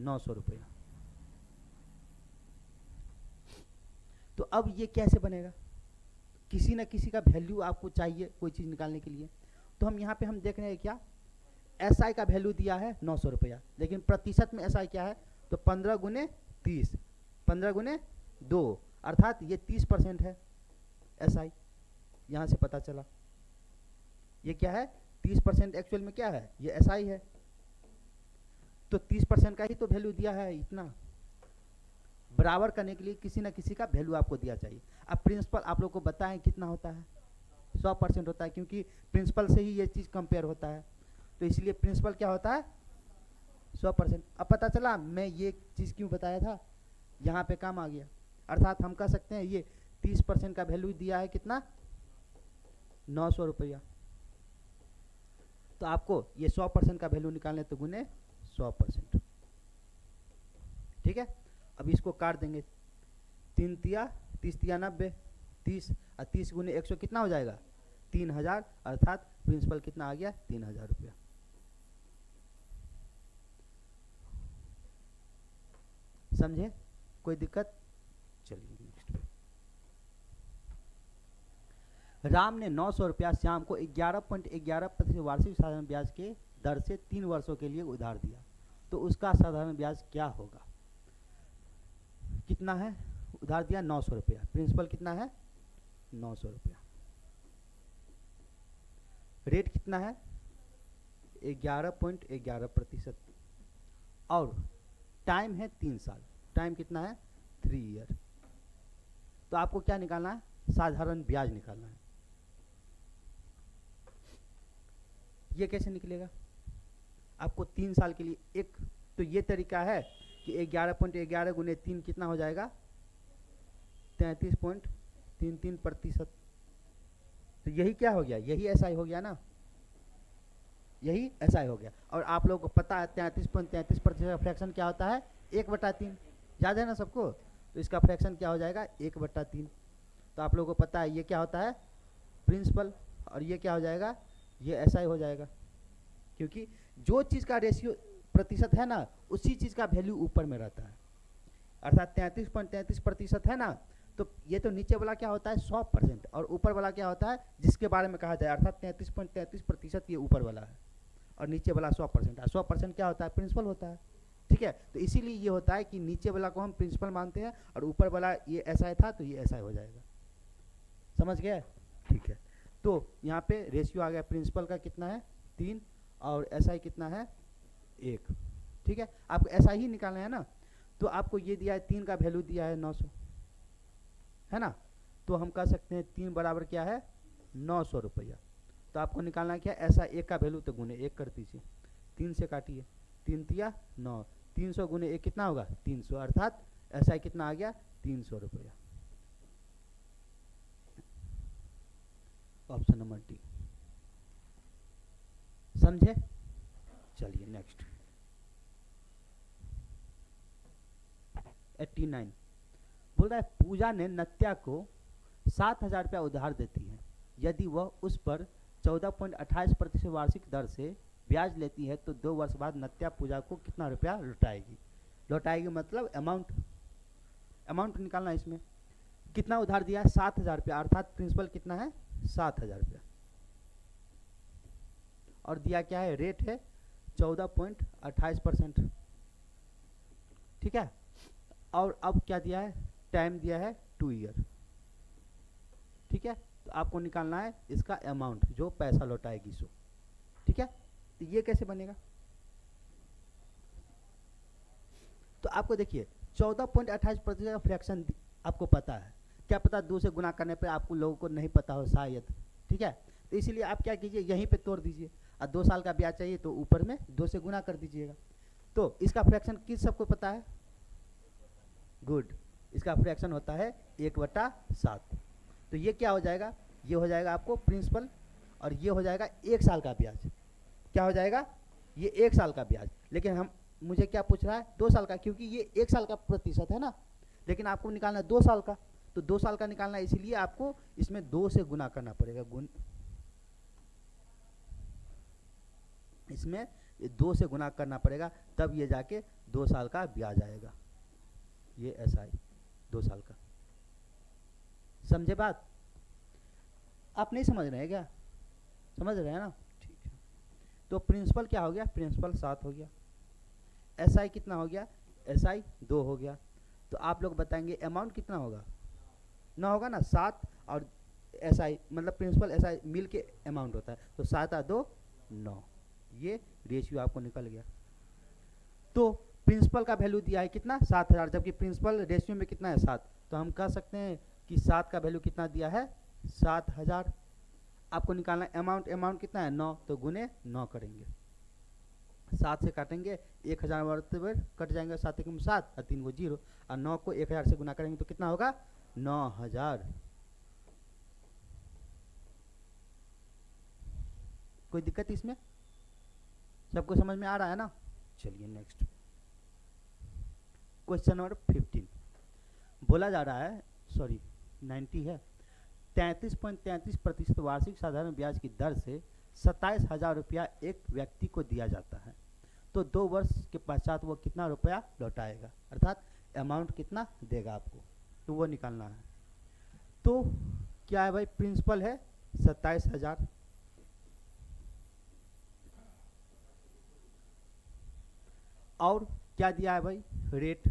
900 रुपया। तो अब ये कैसे बनेगा, किसी न किसी का वैल्यू आपको चाहिए कोई चीज़ निकालने के लिए। तो हम यहाँ पे हम देख रहे हैं क्या, एसआई का वैल्यू दिया है 900 रुपया, लेकिन प्रतिशत में एसआई क्या है, तो 15 गुने 30, 15 गुने 2, अर्थात ये 30% है एसआई। यहाँ से पता चला ये क्या है, 30% एक्चुअल में क्या है, ये एसआई है। तो 30% का ही तो वैल्यू दिया है, इतना बराबर करने के लिए किसी न किसी का वैल्यू आपको दिया चाहिए। अब प्रिंसिपल आप लोग को बताएं कितना होता है, 100% होता है, क्योंकि प्रिंसिपल से ही ये चीज़ कंपेयर होता है, तो इसलिए प्रिंसिपल क्या होता है 100%। अब पता चला मैं ये चीज़ क्यों बताया था, यहाँ पे काम आ गया। अर्थात हम कह सकते हैं ये 30% का वैल्यू दिया है कितना, 900 रुपया, तो आपको ये 100% का वैल्यू निकालने तो गुने 100%, ठीक है। अब इसको काट देंगे, 3 तिया 30 तिया 90, 30 और 30 गुने 100 कितना हो जाएगा 3000, अर्थात प्रिंसिपल कितना आ गया 3000 रुपया। समझे, कोई दिक्कत, चलिए नेक्स्ट पे। राम ने 900 रुपया श्याम को 11.11% वार्षिक साधारण ब्याज के दर से 3 वर्षों के लिए उधार दिया, तो उसका साधारण ब्याज क्या होगा। कितना है, उधार दिया 900 रुपया, प्रिंसिपल कितना है 900 रुपया, रेट कितना है 11.11%, और टाइम है 3 साल, टाइम कितना है 3 ईयर। तो आपको क्या निकालना है, साधारण ब्याज निकालना है। ये कैसे निकलेगा, आपको 3 साल के लिए एक तो ये तरीका है कि 11.11 गुने 3 कितना हो जाएगा 33.33%। तो यही क्या हो गया, यही एसआई हो गया ना, यही एसआई हो गया। और आप लोगों को पता है 33.33% का फ्रैक्शन क्या होता है 1/3, याद है ना सबको। तो इसका फ्रैक्शन क्या हो जाएगा 1/3। तो आप लोगों को पता है ये क्या होता है प्रिंसिपल, और ये क्या हो जाएगा, ये एसआई हो जाएगा, क्योंकि जो चीज़ का रेशियो प्रतिशत है ना उसी चीज़ का वैल्यू ऊपर में रहता है। अर्थात 33.33% है ना, तो ये तो नीचे वाला क्या होता है 100%, और ऊपर वाला क्या होता है जिसके बारे में कहा जाए, अर्थात 33.33% ये ऊपर वाला है और नीचे वाला 100%। 100% क्या होता है प्रिंसिपल होता है, ठीक है। तो इसीलिए ये होता है कि नीचे वाला को हम प्रिंसिपल मानते हैं और ऊपर वाला ये ऐसा था तो ये ऐसा हो जाएगा, समझ गया, ठीक है। तो यहाँ पे रेशियो आ गया, प्रिंसिपल का कितना है 3 और एसआई कितना है 1, ठीक है। आपको एसआई ही निकालना है ना, तो आपको ये दिया है 3 का वैल्यू दिया है 900, है ना। तो हम कह सकते हैं 3 बराबर क्या है 900 रुपया। तो आपको निकालना है क्या, ऐसा 1 का वैल्यू तो गुने 1 कर दीजिए, 3 से काटिए, 3 तिया 9, 300 गुने 1 कितना होगा 300, अर्थात एसआई कितना आ गया 300 रुपया। ऑप्शन नंबर डी, समझे। चलिए नेक्स्ट 89 बोल रहा है, पूजा ने नत्या को 7000 रुपया उधार देती है, यदि वह उस पर 14.28% वार्षिक दर से ब्याज लेती है तो 2 वर्ष बाद नत्या पूजा को कितना रुपया लौटाएगी। लौटाएगी मतलब अमाउंट निकालना है। इसमें कितना उधार दिया है 7000 रुपया, अर्थात प्रिंसिपल कितना है 7000 रुपया, और दिया क्या है रेट है 14.28%, ठीक है। और अब क्या दिया है, टाइम दिया है 2 ईयर, ठीक है। तो आपको निकालना है इसका अमाउंट जो पैसा लौटाएगी सो, ठीक है। तो ये कैसे बनेगा, तो आपको देखिए 14.28% का फ्रैक्शन आपको पता है, क्या पता 2 से गुना करने पे आपको लोगों को नहीं पता हो शायद, ठीक है। तो इसीलिए आप क्या कीजिए, यहीं पे तोड़ दीजिए, और 2 साल का ब्याज चाहिए तो ऊपर में 2 से गुना कर दीजिएगा। तो इसका फ्रैक्शन किस सबको पता है? गुड, इसका फ्रैक्शन होता है 1/7। तो ये क्या हो जाएगा, ये हो जाएगा आपको प्रिंसिपल, और ये हो जाएगा 1 साल का ब्याज। क्या हो जाएगा, ये 1 साल का ब्याज। लेकिन हम मुझे क्या पूछ रहा है, 2 साल का, क्योंकि ये 1 साल का प्रतिशत है ना, लेकिन आपको निकालना है 2 साल का। तो 2 साल का निकालना है, इसीलिए आपको इसमें 2 से गुना करना पड़ेगा। इसमें 2 से गुना करना पड़ेगा, तब ये जाके 2 साल का ब्याज आएगा। ये ऐसा है 2 साल का। समझे बात? आप नहीं समझ रहे हैं क्या? समझ रहे हैं ना? ठीक है। तो प्रिंसिपल क्या हो गया, प्रिंसिपल 7 हो गया। एसआई कितना हो गया, एसआई 2 हो गया। तो आप लोग बताएंगे अमाउंट कितना होगा, ना होगा ना, 7 और एसआई मतलब प्रिंसिपल एसआई मिल के अमाउंट होता है। तो 7 और 2 9, ये रेशियो आपको निकल गया। तो प्रिंसिपल का वैल्यू दिया है कितना, 7000, जबकि प्रिंसिपल रेशियो में कितना है 7। तो हम कह सकते हैं कि 7 का वैल्यू कितना दिया है, 7000। आपको निकालना है अमाउंट, अमाउंट कितना है 9, तो गुने 9 करेंगे, 7 से काटेंगे 1000 बराबर कट जाएंगे, 7 1 7 और 3 को 0, और 9 को 1000 से गुना करेंगे तो कितना होगा 9000। कोई दिक्कत इसमें? सबको समझ में आ रहा है ना? चलिए नेक्स्ट क्वेश्चन नंबर 15 बोला जा रहा है, सॉरी 90 है। 33.33% वार्षिक साधारण ब्याज की दर से 27,000 रुपया एक व्यक्ति को दिया जाता है, तो 2 वर्ष के पश्चात वो कितना रुपया लौटाएगा, अर्थात अमाउंट कितना देगा आपको, तो वो निकालना है। तो क्या है भाई, प्रिंसिपल है 27,000, और क्या दिया है भाई, रेट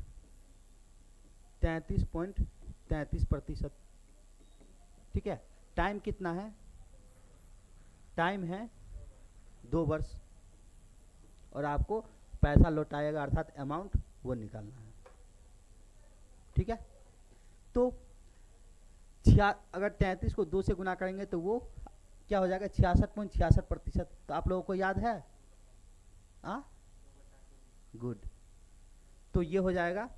33.33%, ठीक है। टाइम कितना है, टाइम है 2 वर्ष, और आपको पैसा लौटाएगा अर्थात अमाउंट वो निकालना है, ठीक है। तो अगर 33 को 2 से गुना करेंगे तो वो क्या हो जाएगा 66.66%। तो आप लोगों को याद है, गुड। तो ये हो जाएगा,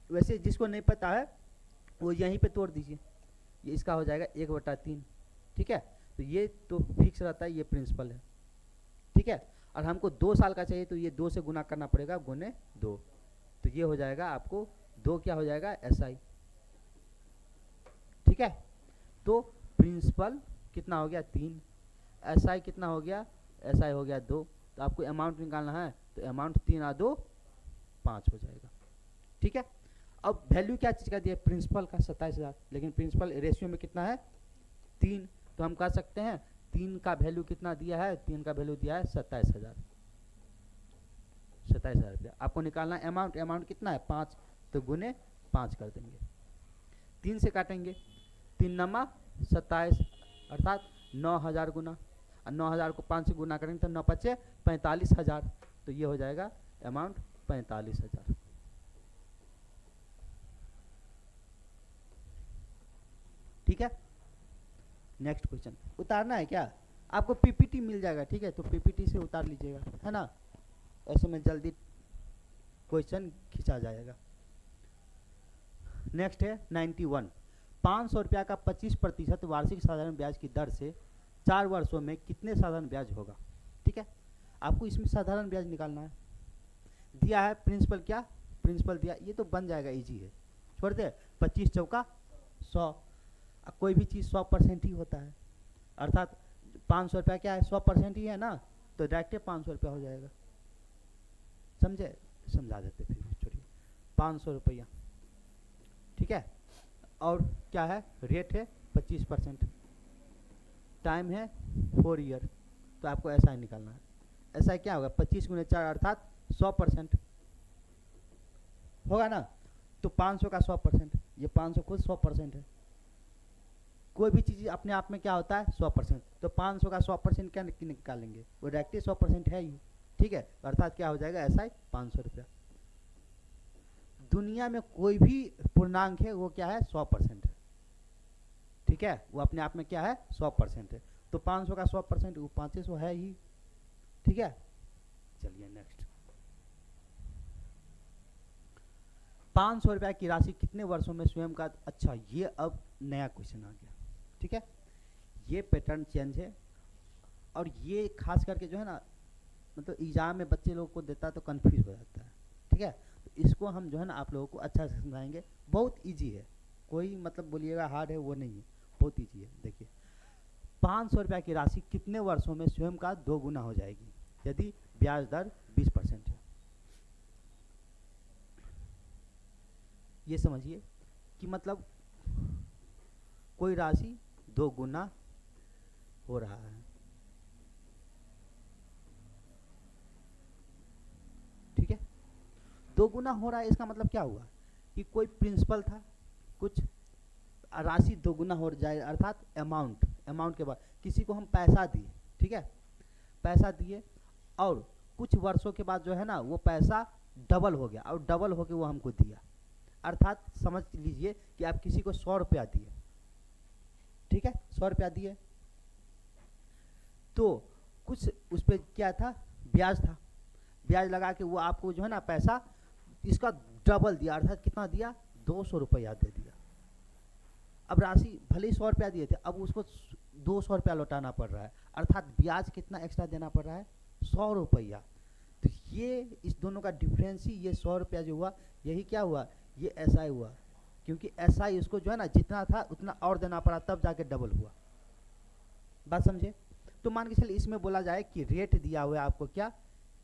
वैसे जिसको नहीं पता है वो यहीं पे तोड़ दीजिए, ये इसका हो जाएगा 1/3, ठीक है। तो ये तो फिक्स रहता है, ये प्रिंसिपल है, ठीक है। और हमको 2 साल का चाहिए तो ये 2 से गुना करना पड़ेगा, गुने 2, तो ये हो जाएगा आपको 2 क्या हो जाएगा एसआई, ठीक है। तो प्रिंसिपल कितना हो गया 3, एसआई कितना हो गया, एसआई हो गया 2। तो आपको अमाउंट निकालना है, तो अमाउंट 3 और 2 5 हो जाएगा, ठीक है। अब वैल्यू क्या चीज़ का दिया, प्रिंसिपल का 27,000, लेकिन प्रिंसिपल रेशियो में कितना है 3, तो हम कह सकते हैं 3 का वैल्यू कितना दिया है, 3 का वैल्यू दिया है 27,000, 27,000 रुपया। आपको निकालना है अमाउंट, अमाउंट कितना है 5, तो गुने 5 कर देंगे, 3 से काटेंगे, 3 नमा 27, अर्थात 9000 गुना, और 9000 को 5 से गुना करेंगे तो 9 5 45,000, तो ये हो जाएगा अमाउंट 45,000, ठीक है। नेक्स्ट क्वेश्चन उतारना है क्या, आपको पीपीटी मिल जाएगा, ठीक है, तो पीपीटी से उतार लीजिएगा, है ना, ऐसे में जल्दी क्वेश्चन खींचा जाएगा। नेक्स्ट है 91, 500 रुपया का 25% वार्षिक साधारण ब्याज की दर से 4 वर्षों में कितने साधारण ब्याज होगा, ठीक है। आपको इसमें साधारण ब्याज निकालना है, दिया है प्रिंसिपल, क्या प्रिंसिपल दिया, ये तो बन जाएगा, इजी है, छोड़ दे, 25 चौका 100, कोई भी चीज़ 100% ही होता है, अर्थात 500 रुपया क्या है 100% ही है ना, तो डायरेक्ट 500 रुपया हो जाएगा, समझे, समझा देते फिर छोड़िए, 500 रुपया, ठीक है। और क्या है, रेट है 25%, टाइम है 4 ईयर, तो आपको ऐसा ही निकालना है, ऐसा क्या होगा 25 गुने 4 अर्थात 100% होगा ना, तो 500 का 100%, ये 500 खुद 100% है, कोई भी चीज़ अपने आप में क्या होता है 100%, तो 500 का 100% क्या निकालेंगे, वो डायरेक्ट 100% है ही, ठीक है, अर्थात क्या हो जाएगा ऐसा ही 500 रुपया। दुनिया में कोई भी पूर्णांक है वो क्या है 100% है, ठीक है, वो अपने आप में क्या है 100% है, तो 500 का 100% वो 500 है ही। ठीक है, चलिए नेक्स्ट। 500 रुपया की राशि कितने वर्षों में स्वयं का, अच्छा ये अब नया क्वेश्चन आ गया। ठीक है, ये पैटर्न चेंज है और ये खास करके जो है ना, मतलब एग्जाम में बच्चे लोगों को देता है तो कंफ्यूज हो जाता है। ठीक है, तो इसको हम जो है ना आप लोगों को अच्छा से समझाएंगे। बहुत इजी है, कोई मतलब बोलिएगा हार्ड है वो नहीं है, बहुत इजी है। देखिए 500 रुपया की राशि कितने वर्षों में स्वयं का 2 गुना हो जाएगी यदि ब्याज दर 20% है। ये समझिए कि मतलब कोई राशि 2 गुना हो रहा है। ठीक है, 2 गुना हो रहा है, इसका मतलब क्या हुआ कि कोई प्रिंसिपल था, कुछ राशि 2 गुना हो जाए, अर्थात अमाउंट के बाद किसी को हम पैसा दिए। ठीक है, पैसा दिए और कुछ वर्षों के बाद जो है ना वो पैसा डबल हो गया और डबल होके वो हमको दिया। अर्थात समझ लीजिए कि आप किसी को 100 रुपया दिए। ठीक है, 100 रुपया दिए तो कुछ उस पर क्या था, ब्याज था, ब्याज लगा के वो आपको जो है ना पैसा इसका डबल दिया, अर्थात कितना दिया, 200 रुपया दे दिया। अब राशि भले ही 100 रुपया दिए थे, अब उसको 200 रुपया लौटाना पड़ रहा है, अर्थात ब्याज कितना एक्स्ट्रा देना पड़ रहा है, 100 रुपया। तो ये इस दोनों का डिफरेंस ही ये 100 रुपया जो हुआ, यही क्या हुआ, ये एसआई हुआ। क्योंकि एसआई इसको जो है ना जितना था उतना और देना पड़ा, तब जाके डबल हुआ। बात समझे? तो मान के चलिए इसमें बोला जाए कि रेट दिया हुआ है आपको, क्या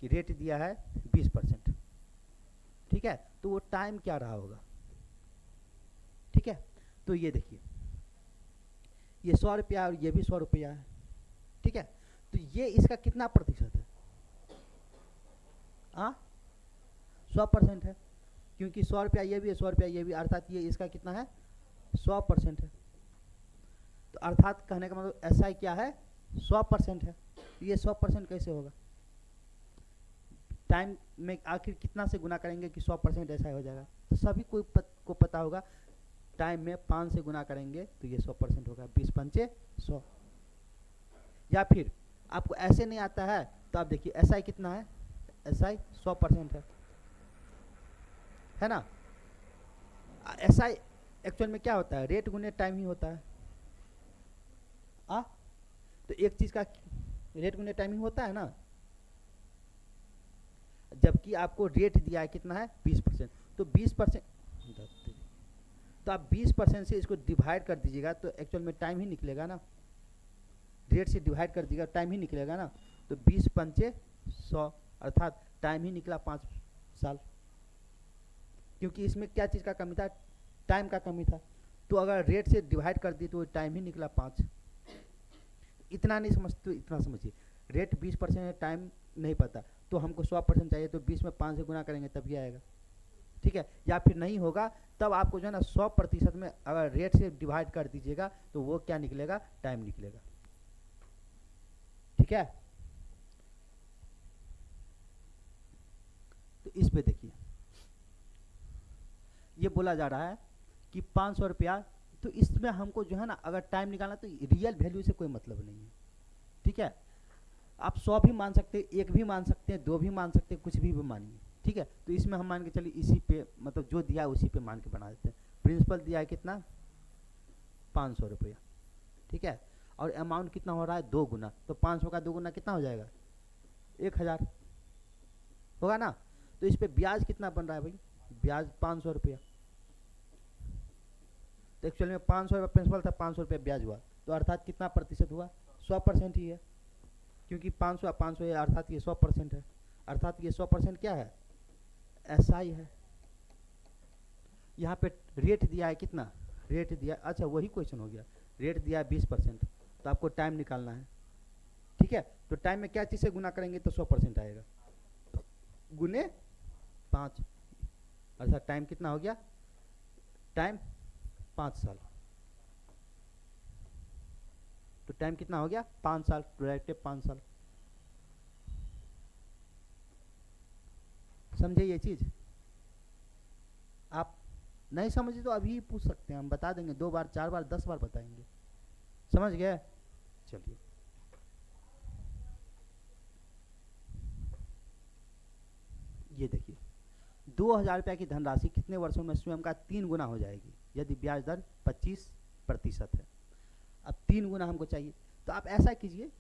कि रेट दिया है 20%। ठीक है, तो वो टाइम क्या रहा होगा। ठीक है, तो ये देखिए ये 100 रुपया और ये भी 100 रुपया है। ठीक है, तो ये इसका कितना प्रतिशत है, 100% है, क्योंकि 100 रुपया ये भी है, 100 रुपया ये भी, अर्थात ये इसका कितना है, 100% है। तो अर्थात कहने का मतलब एसआई क्या है, 100% है। तो ये 100% कैसे होगा, टाइम में आखिर कितना से गुना करेंगे कि 100% ऐसा हो जाएगा। तो सभी को पता होगा टाइम में 5 से गुना करेंगे तो ये 100% होगा, 20 पंचे 100। या फिर आपको ऐसे नहीं आता है तो आप देखिए एसआई कितना है, एसआई 100% है ना। एसआई एक्चुअल में क्या होता है, रेट गुने टाइम ही होता है। तो एक चीज का रेट गुने टाइम ही होता है ना, जबकि आपको रेट दिया है कितना है, 20%। तो 20%, तो आप 20% से इसको डिवाइड कर दीजिएगा तो एक्चुअल में टाइम ही निकलेगा ना, रेट से डिवाइड कर दीजिएगा टाइम ही निकलेगा ना। तो 20 पंचे 100, अर्थात टाइम ही निकला 5 साल, क्योंकि इसमें क्या चीज़ का कमी था, टाइम का कमी था। तो अगर रेट से डिवाइड कर दी तो टाइम ही निकला 5। इतना नहीं समझते तो इतना समझिए, रेट 20% है, टाइम नहीं पता, तो हमको 100% चाहिए, तो 20 में 5 से गुना करेंगे तभी आएगा। ठीक है, या फिर नहीं होगा तब आपको जो है ना 100% में अगर रेट से डिवाइड कर दीजिएगा तो वो क्या निकलेगा, टाइम निकलेगा। ठीक है, तो इस पे देखिए ये बोला जा रहा है कि 500 रुपया, तो इसमें हमको जो है ना अगर टाइम निकालना तो रियल वैल्यू से कोई मतलब नहीं है। ठीक है, आप 100 भी मान सकते हैं, 1 भी मान सकते हैं, 2 भी मान सकते हैं, कुछ भी मानिए। ठीक है, तो इसमें हम मान के चलिए इसी पे मतलब जो दिया है उसी पे मान के बना देते हैं। प्रिंसिपल दिया है कितना, 500 रुपया। ठीक है, और अमाउंट कितना हो रहा है, 2 गुना, तो 500 का 2 गुना कितना हो जाएगा, 1000 होगा ना। तो इस पे ब्याज कितना बन रहा है भाई, ब्याज 500 रुपया। तो एक्चुअल में 500 रुपया प्रिंसिपल था, 500 रुपया ब्याज हुआ, तो अर्थात कितना प्रतिशत हुआ, 100% ही है, क्योंकि 500 है, अर्थात ये 100% है, अर्थात ये 100% क्या है, एसआई है। यहाँ पे रेट दिया है कितना, रेट दिया, अच्छा वही क्वेश्चन हो गया, रेट दिया है 20%, तो आपको टाइम निकालना है। ठीक है, तो टाइम में क्या चीज़ से गुना करेंगे तो 100% आएगा, तो गुने 5, अर्थात टाइम कितना हो गया, टाइम 5 साल। तो टाइम कितना हो गया, 5 साल, डायरेक्ट 5 साल। समझे ये चीज, आप नहीं समझे तो अभी पूछ सकते हैं, हम बता देंगे, 2 बार 4 बार 10 बार बताएंगे। समझ गए, चलिए। ये देखिए 2,000 रुपये की धनराशि कितने वर्षों में स्वयं का 3 गुना हो जाएगी यदि ब्याज दर 25% है। अब 3 गुना हमको चाहिए, तो आप ऐसा कीजिए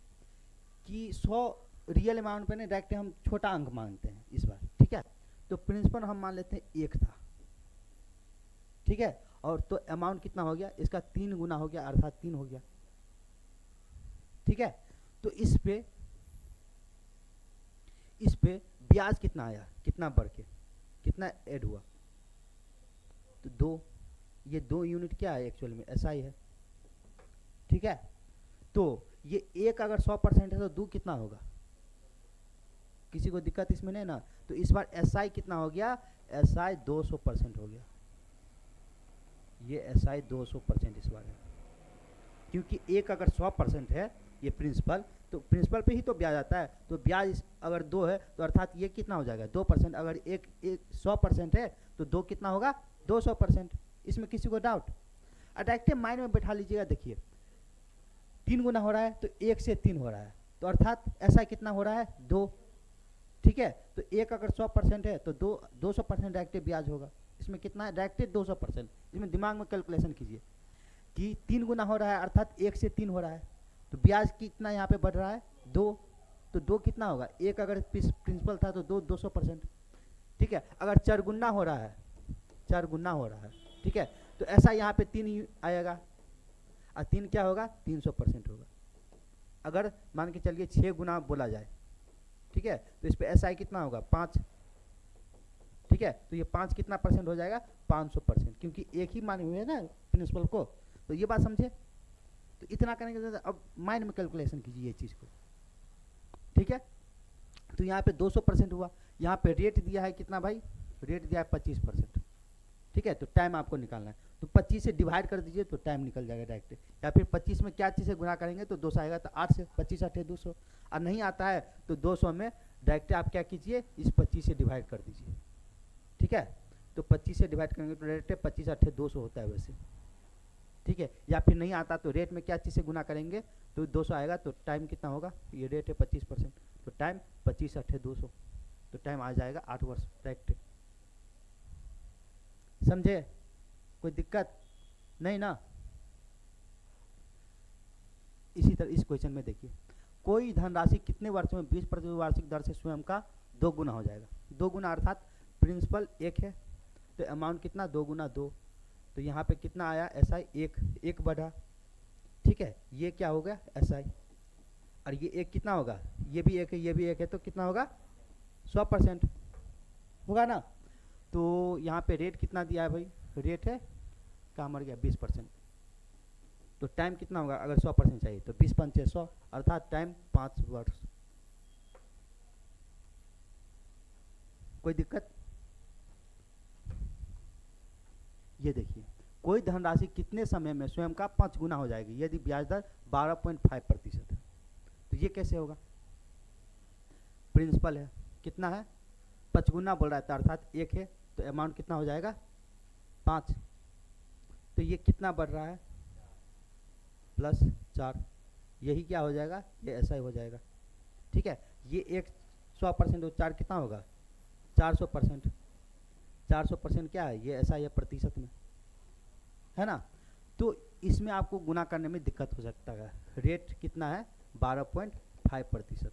कि 100 रियल अमाउंट पे नहीं, डायरेक्ट हम छोटा अंक मांगते हैं इस बार, ठीक है। तो प्रिंसिपल हम मान लेते हैं 1 था, ठीक है, और तो अमाउंट कितना हो गया, इसका 3 गुना हो गया, अर्थात 3 हो गया, ठीक है। तो इस पे ब्याज कितना आया, कितना बढ़ के कितना ऐड हुआ, तो 2, ये 2 यूनिट क्या है एक्चुअल में एसआई है, ठीक है। तो ये 1 अगर 100% है तो 2 कितना होगा, किसी को दिक्कत इसमें नहीं ना। तो इस बार एसआई कितना हो गया, एसआई 200% हो गया, ये एसआई 200% इस बार है, क्योंकि 1 अगर 100% है ये प्रिंसिपल, तो प्रिंसिपल पे ही तो ब्याज आता है, तो ब्याज अगर 2 है तो अर्थात ये कितना हो जाएगा 2%, अगर एक 100% है तो 2 कितना होगा 200%। इसमें किसी को डाउट, डायरेक्ट माइंड में बैठा लीजिएगा। देखिए 3 गुना हो रहा है तो 1 से 3 हो रहा है, तो अर्थात ऐसा कितना हो रहा है 2, ठीक है। तो 1 अगर 100% है तो 200% डायरेक्ट ब्याज होगा, इसमें कितना है डायरेक्ट 200%। इसमें दिमाग में कैलकुलेशन कीजिए कि 3 गुना हो रहा है अर्थात 1 से 3 हो रहा है, तो ब्याज कितना यहाँ पे बढ़ रहा है 2, तो 2 कितना होगा, 1 अगर प्रिंसिपल था तो 200%, ठीक है। अगर 4 गुना हो रहा है, 4 गुना हो रहा है, ठीक है, तो ऐसा यहाँ पे 3 आएगा, और 3 क्या होगा 300% होगा। अगर मान के चलिए 6 गुना बोला जाए, ठीक है, तो इस पे एसआई कितना होगा 5, ठीक है। तो ये 5 कितना परसेंट हो जाएगा 500%, क्योंकि एक ही माने हुए है ना प्रिंसिपल को, तो ये बात समझे। तो इतना करने के बाद अब माइंड में कैलकुलेशन कीजिए ये चीज़ को, ठीक है। तो यहाँ पे 200% हुआ, यहाँ पे रेट दिया है कितना भाई, रेट दिया है 25%, ठीक है। तो टाइम आपको निकालना है, तो 25 से डिवाइड कर दीजिए तो टाइम निकल जाएगा डायरेक्ट, या फिर 25 में क्या चीज़ से गुना करेंगे तो 200 आएगा, तो 8 से 25 8 200, और नहीं आता है तो 200 में डायरेक्ट आप क्या कीजिए इस 25 से डिवाइड कर दीजिए, ठीक है। तो 25 से डिवाइड करेंगे तो डायरेक्ट 25 8 200 होता है वैसे, ठीक है। या फिर नहीं आता तो रेट में क्या चीज़ से गुना करेंगे तो 200 आएगा, तो टाइम कितना होगा, ये रेट है 25%, तो टाइम 25 8 200, तो टाइम आ जाएगा 8 वर्ष डायरेक्ट। समझे, कोई दिक्कत नहीं ना। इसी तरह इस क्वेश्चन में देखिए, कोई धनराशि कितने वर्षों में 20% वार्षिक दर से स्वयं का 2 गुना हो जाएगा। 2 गुना अर्थात प्रिंसिपल 1 है तो अमाउंट कितना 2 गुना 2, तो यहाँ पे कितना आया एसआई 1 बढ़ा, ठीक है। ये क्या हो गया एसआई, और ये 1 कितना होगा, ये भी 1 है ये भी 1 है, तो कितना होगा 100% होगा ना। तो यहाँ पे रेट कितना दिया है भाई, रेट है कहाँ मर गया 20%, तो टाइम कितना होगा अगर 100% चाहिए तो 20 पंचे 100, अर्थात टाइम 5 वर्ष। कोई दिक्कत, ये देखिए कोई धनराशि कितने समय में स्वयं का 5 गुना हो जाएगी यदि ब्याज दर 12.5% है, तो ये कैसे होगा, प्रिंसिपल है कितना है 5 गुना बोल रहा है, तो अर्थात 1 है, तो अमाउंट कितना हो जाएगा 5, तो ये कितना बढ़ रहा है +4, यही क्या हो जाएगा ये ऐसा ही हो जाएगा, ठीक है। ये 100% हो 4 कितना होगा 400%, 400% क्या है ये ऐसा, ये प्रतिशत में है ना। तो इसमें आपको गुना करने में दिक्कत हो सकता है, रेट कितना है 12.5%,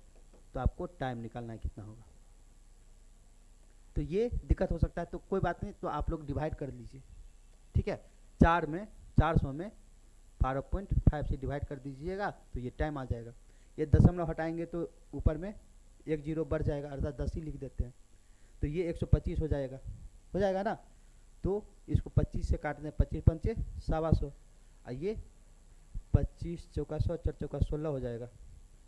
तो आपको टाइम निकालना है कितना होगा, तो ये दिक्कत हो सकता है। तो कोई बात नहीं, तो आप लोग डिवाइड कर लीजिए, ठीक है। 400 में 12.5 से डिवाइड कर दीजिएगा तो ये टाइम आ जाएगा। ये दशमलव हटाएंगे तो ऊपर में 1 जीरो बढ़ जाएगा, अर्थात 10 ही लिख देते हैं, तो ये 125 हो जाएगा ना। तो इसको 25 से काट दें, 25 पंचे 125, और ये 25 चौका 100 4 चौका 16 हो जाएगा,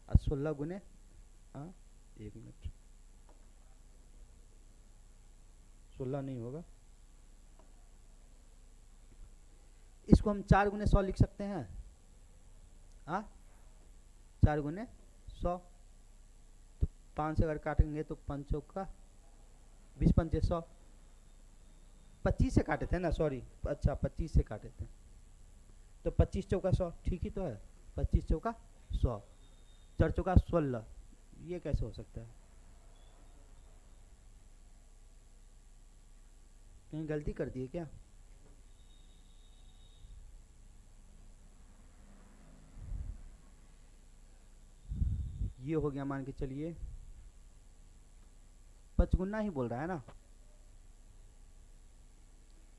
और 16 गुने 1 मिनट 16 नहीं होगा, इसको हम 4 गुने 100 लिख सकते हैं, 4 गुने 100, तो 5 से अगर काटेंगे तो 5 चौका 20 पंचे 100, 25 से काटे थे ना, सॉरी, अच्छा 25 से काटे थे, तो 25 चौका 100 ठीक ही तो है, 25 चौका 100, 4 चौका 16, ये कैसे हो सकता है, कहीं गलती कर दी है क्या? ये हो गया, मान के चलिए 55 ही बोल रहा है ना।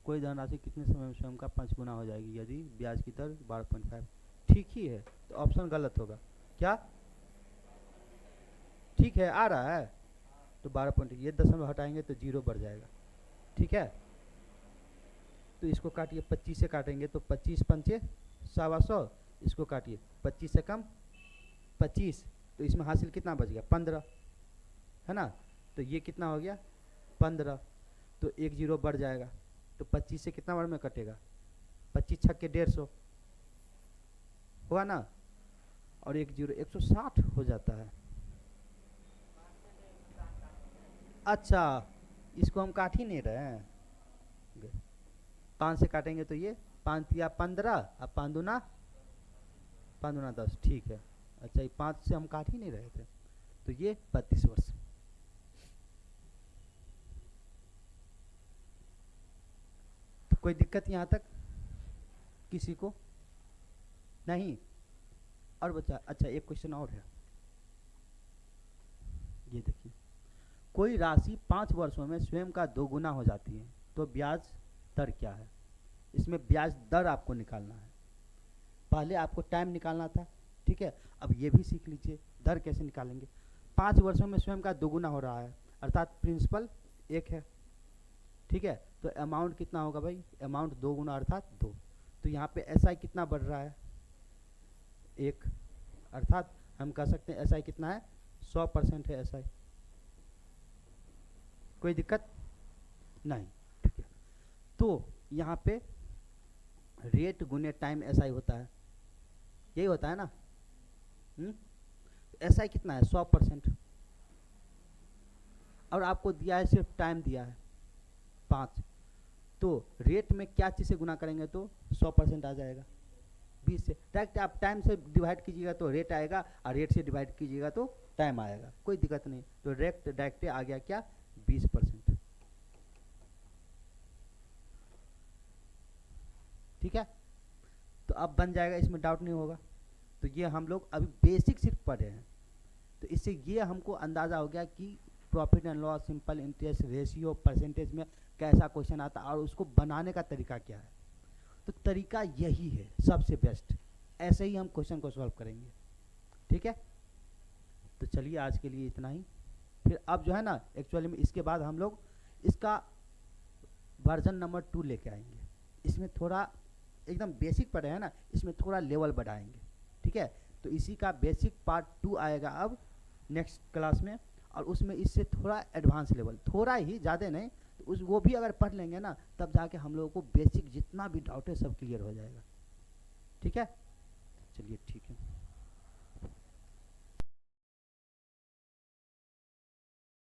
कोई धनराशि कितने समय में स्वयं का 5 गुना हो जाएगी यदि ब्याज की दर 12.5। ठीक ही है, तो ऑप्शन गलत होगा क्या? ठीक है, आ रहा है तो 12 पॉइंट, ये दशमलव हटाएंगे तो 0 बढ़ जाएगा। ठीक है, तो इसको काटिए, 25 से काटेंगे तो 25 पंचे 125, इसको काटिए 25 से कम 25, तो इसमें हासिल कितना बच गया? 15, है ना। तो ये कितना हो गया? 15, तो 1 0 बढ़ जाएगा, तो 25 से कितना बार में कटेगा? 25 छक्के 150 हुआ ना, और 1 0 160 हो जाता है। अच्छा, इसको हम काट ही नहीं रहे हैं, 5 से काटेंगे तो ये 5 या 15, अब 5 दूना 10, ठीक है। अच्छा, ये 5 से हम काट ही नहीं रहे थे, तो ये 32 वर्ष। तो कोई दिक्कत यहाँ तक किसी को नहीं? और बच्चा, अच्छा एक क्वेश्चन और है, ये देखिए, कोई राशि 5 वर्षों में स्वयं का 2 गुना हो जाती है तो ब्याज दर क्या है? इसमें ब्याज दर आपको निकालना है, पहले आपको टाइम निकालना था। ठीक है, अब ये भी सीख लीजिए दर कैसे निकालेंगे। 5 वर्षों में स्वयं का 2 गुना हो रहा है, अर्थात प्रिंसिपल 1 है। ठीक है, तो अमाउंट कितना होगा भाई? अमाउंट 2 गुना अर्थात 2, तो यहाँ पे एसआई कितना बढ़ रहा है? 1, अर्थात हम कह सकते हैं एसआई कितना है? 100% है एसआई। कोई दिक्कत नहीं? ठीक है, तो यहाँ पे रेट गुने टाइम एसआई होता है, यही होता है ना। एसआई कितना है? 100%, और आपको दिया है सिर्फ टाइम दिया है 5, तो रेट में क्या चीज़ से गुना करेंगे तो 100% आ जाएगा? 20 से। डायरेक्ट आप टाइम से डिवाइड कीजिएगा तो रेट आएगा, और रेट से डिवाइड कीजिएगा तो टाइम आएगा, कोई दिक्कत नहीं। तो डायरेक्ट आ गया क्या? 20%। ठीक है, तो अब बन जाएगा, इसमें डाउट नहीं होगा। तो ये हम लोग अभी बेसिक सिर्फ पढ़े हैं, तो इससे ये हमको अंदाज़ा हो गया कि profit and loss, simple interest, ratio, percentage में कैसा क्वेश्चन आता है और उसको बनाने का तरीका क्या है। तो तरीका यही है सबसे बेस्ट, ऐसे ही हम क्वेश्चन को सॉल्व करेंगे। ठीक है, तो चलिए आज के लिए इतना ही। फिर अब जो है ना, एक्चुअली में इसके बाद हम लोग इसका वर्जन नंबर 2 लेके आएंगे। इसमें थोड़ा एकदम बेसिक पढ़े हैं ना, इसमें थोड़ा लेवल बढ़ाएंगे। ठीक है, तो इसी का बेसिक पार्ट 2 आएगा अब नेक्स्ट क्लास में, और उसमें इससे थोड़ा एडवांस लेवल, थोड़ा ही, ज़्यादा नहीं, तो उस वो भी अगर पढ़ लेंगे ना, तब जाके हम लोगों को बेसिक जितना भी डाउट है सब क्लियर हो जाएगा। ठीक है, चलिए ठीक है।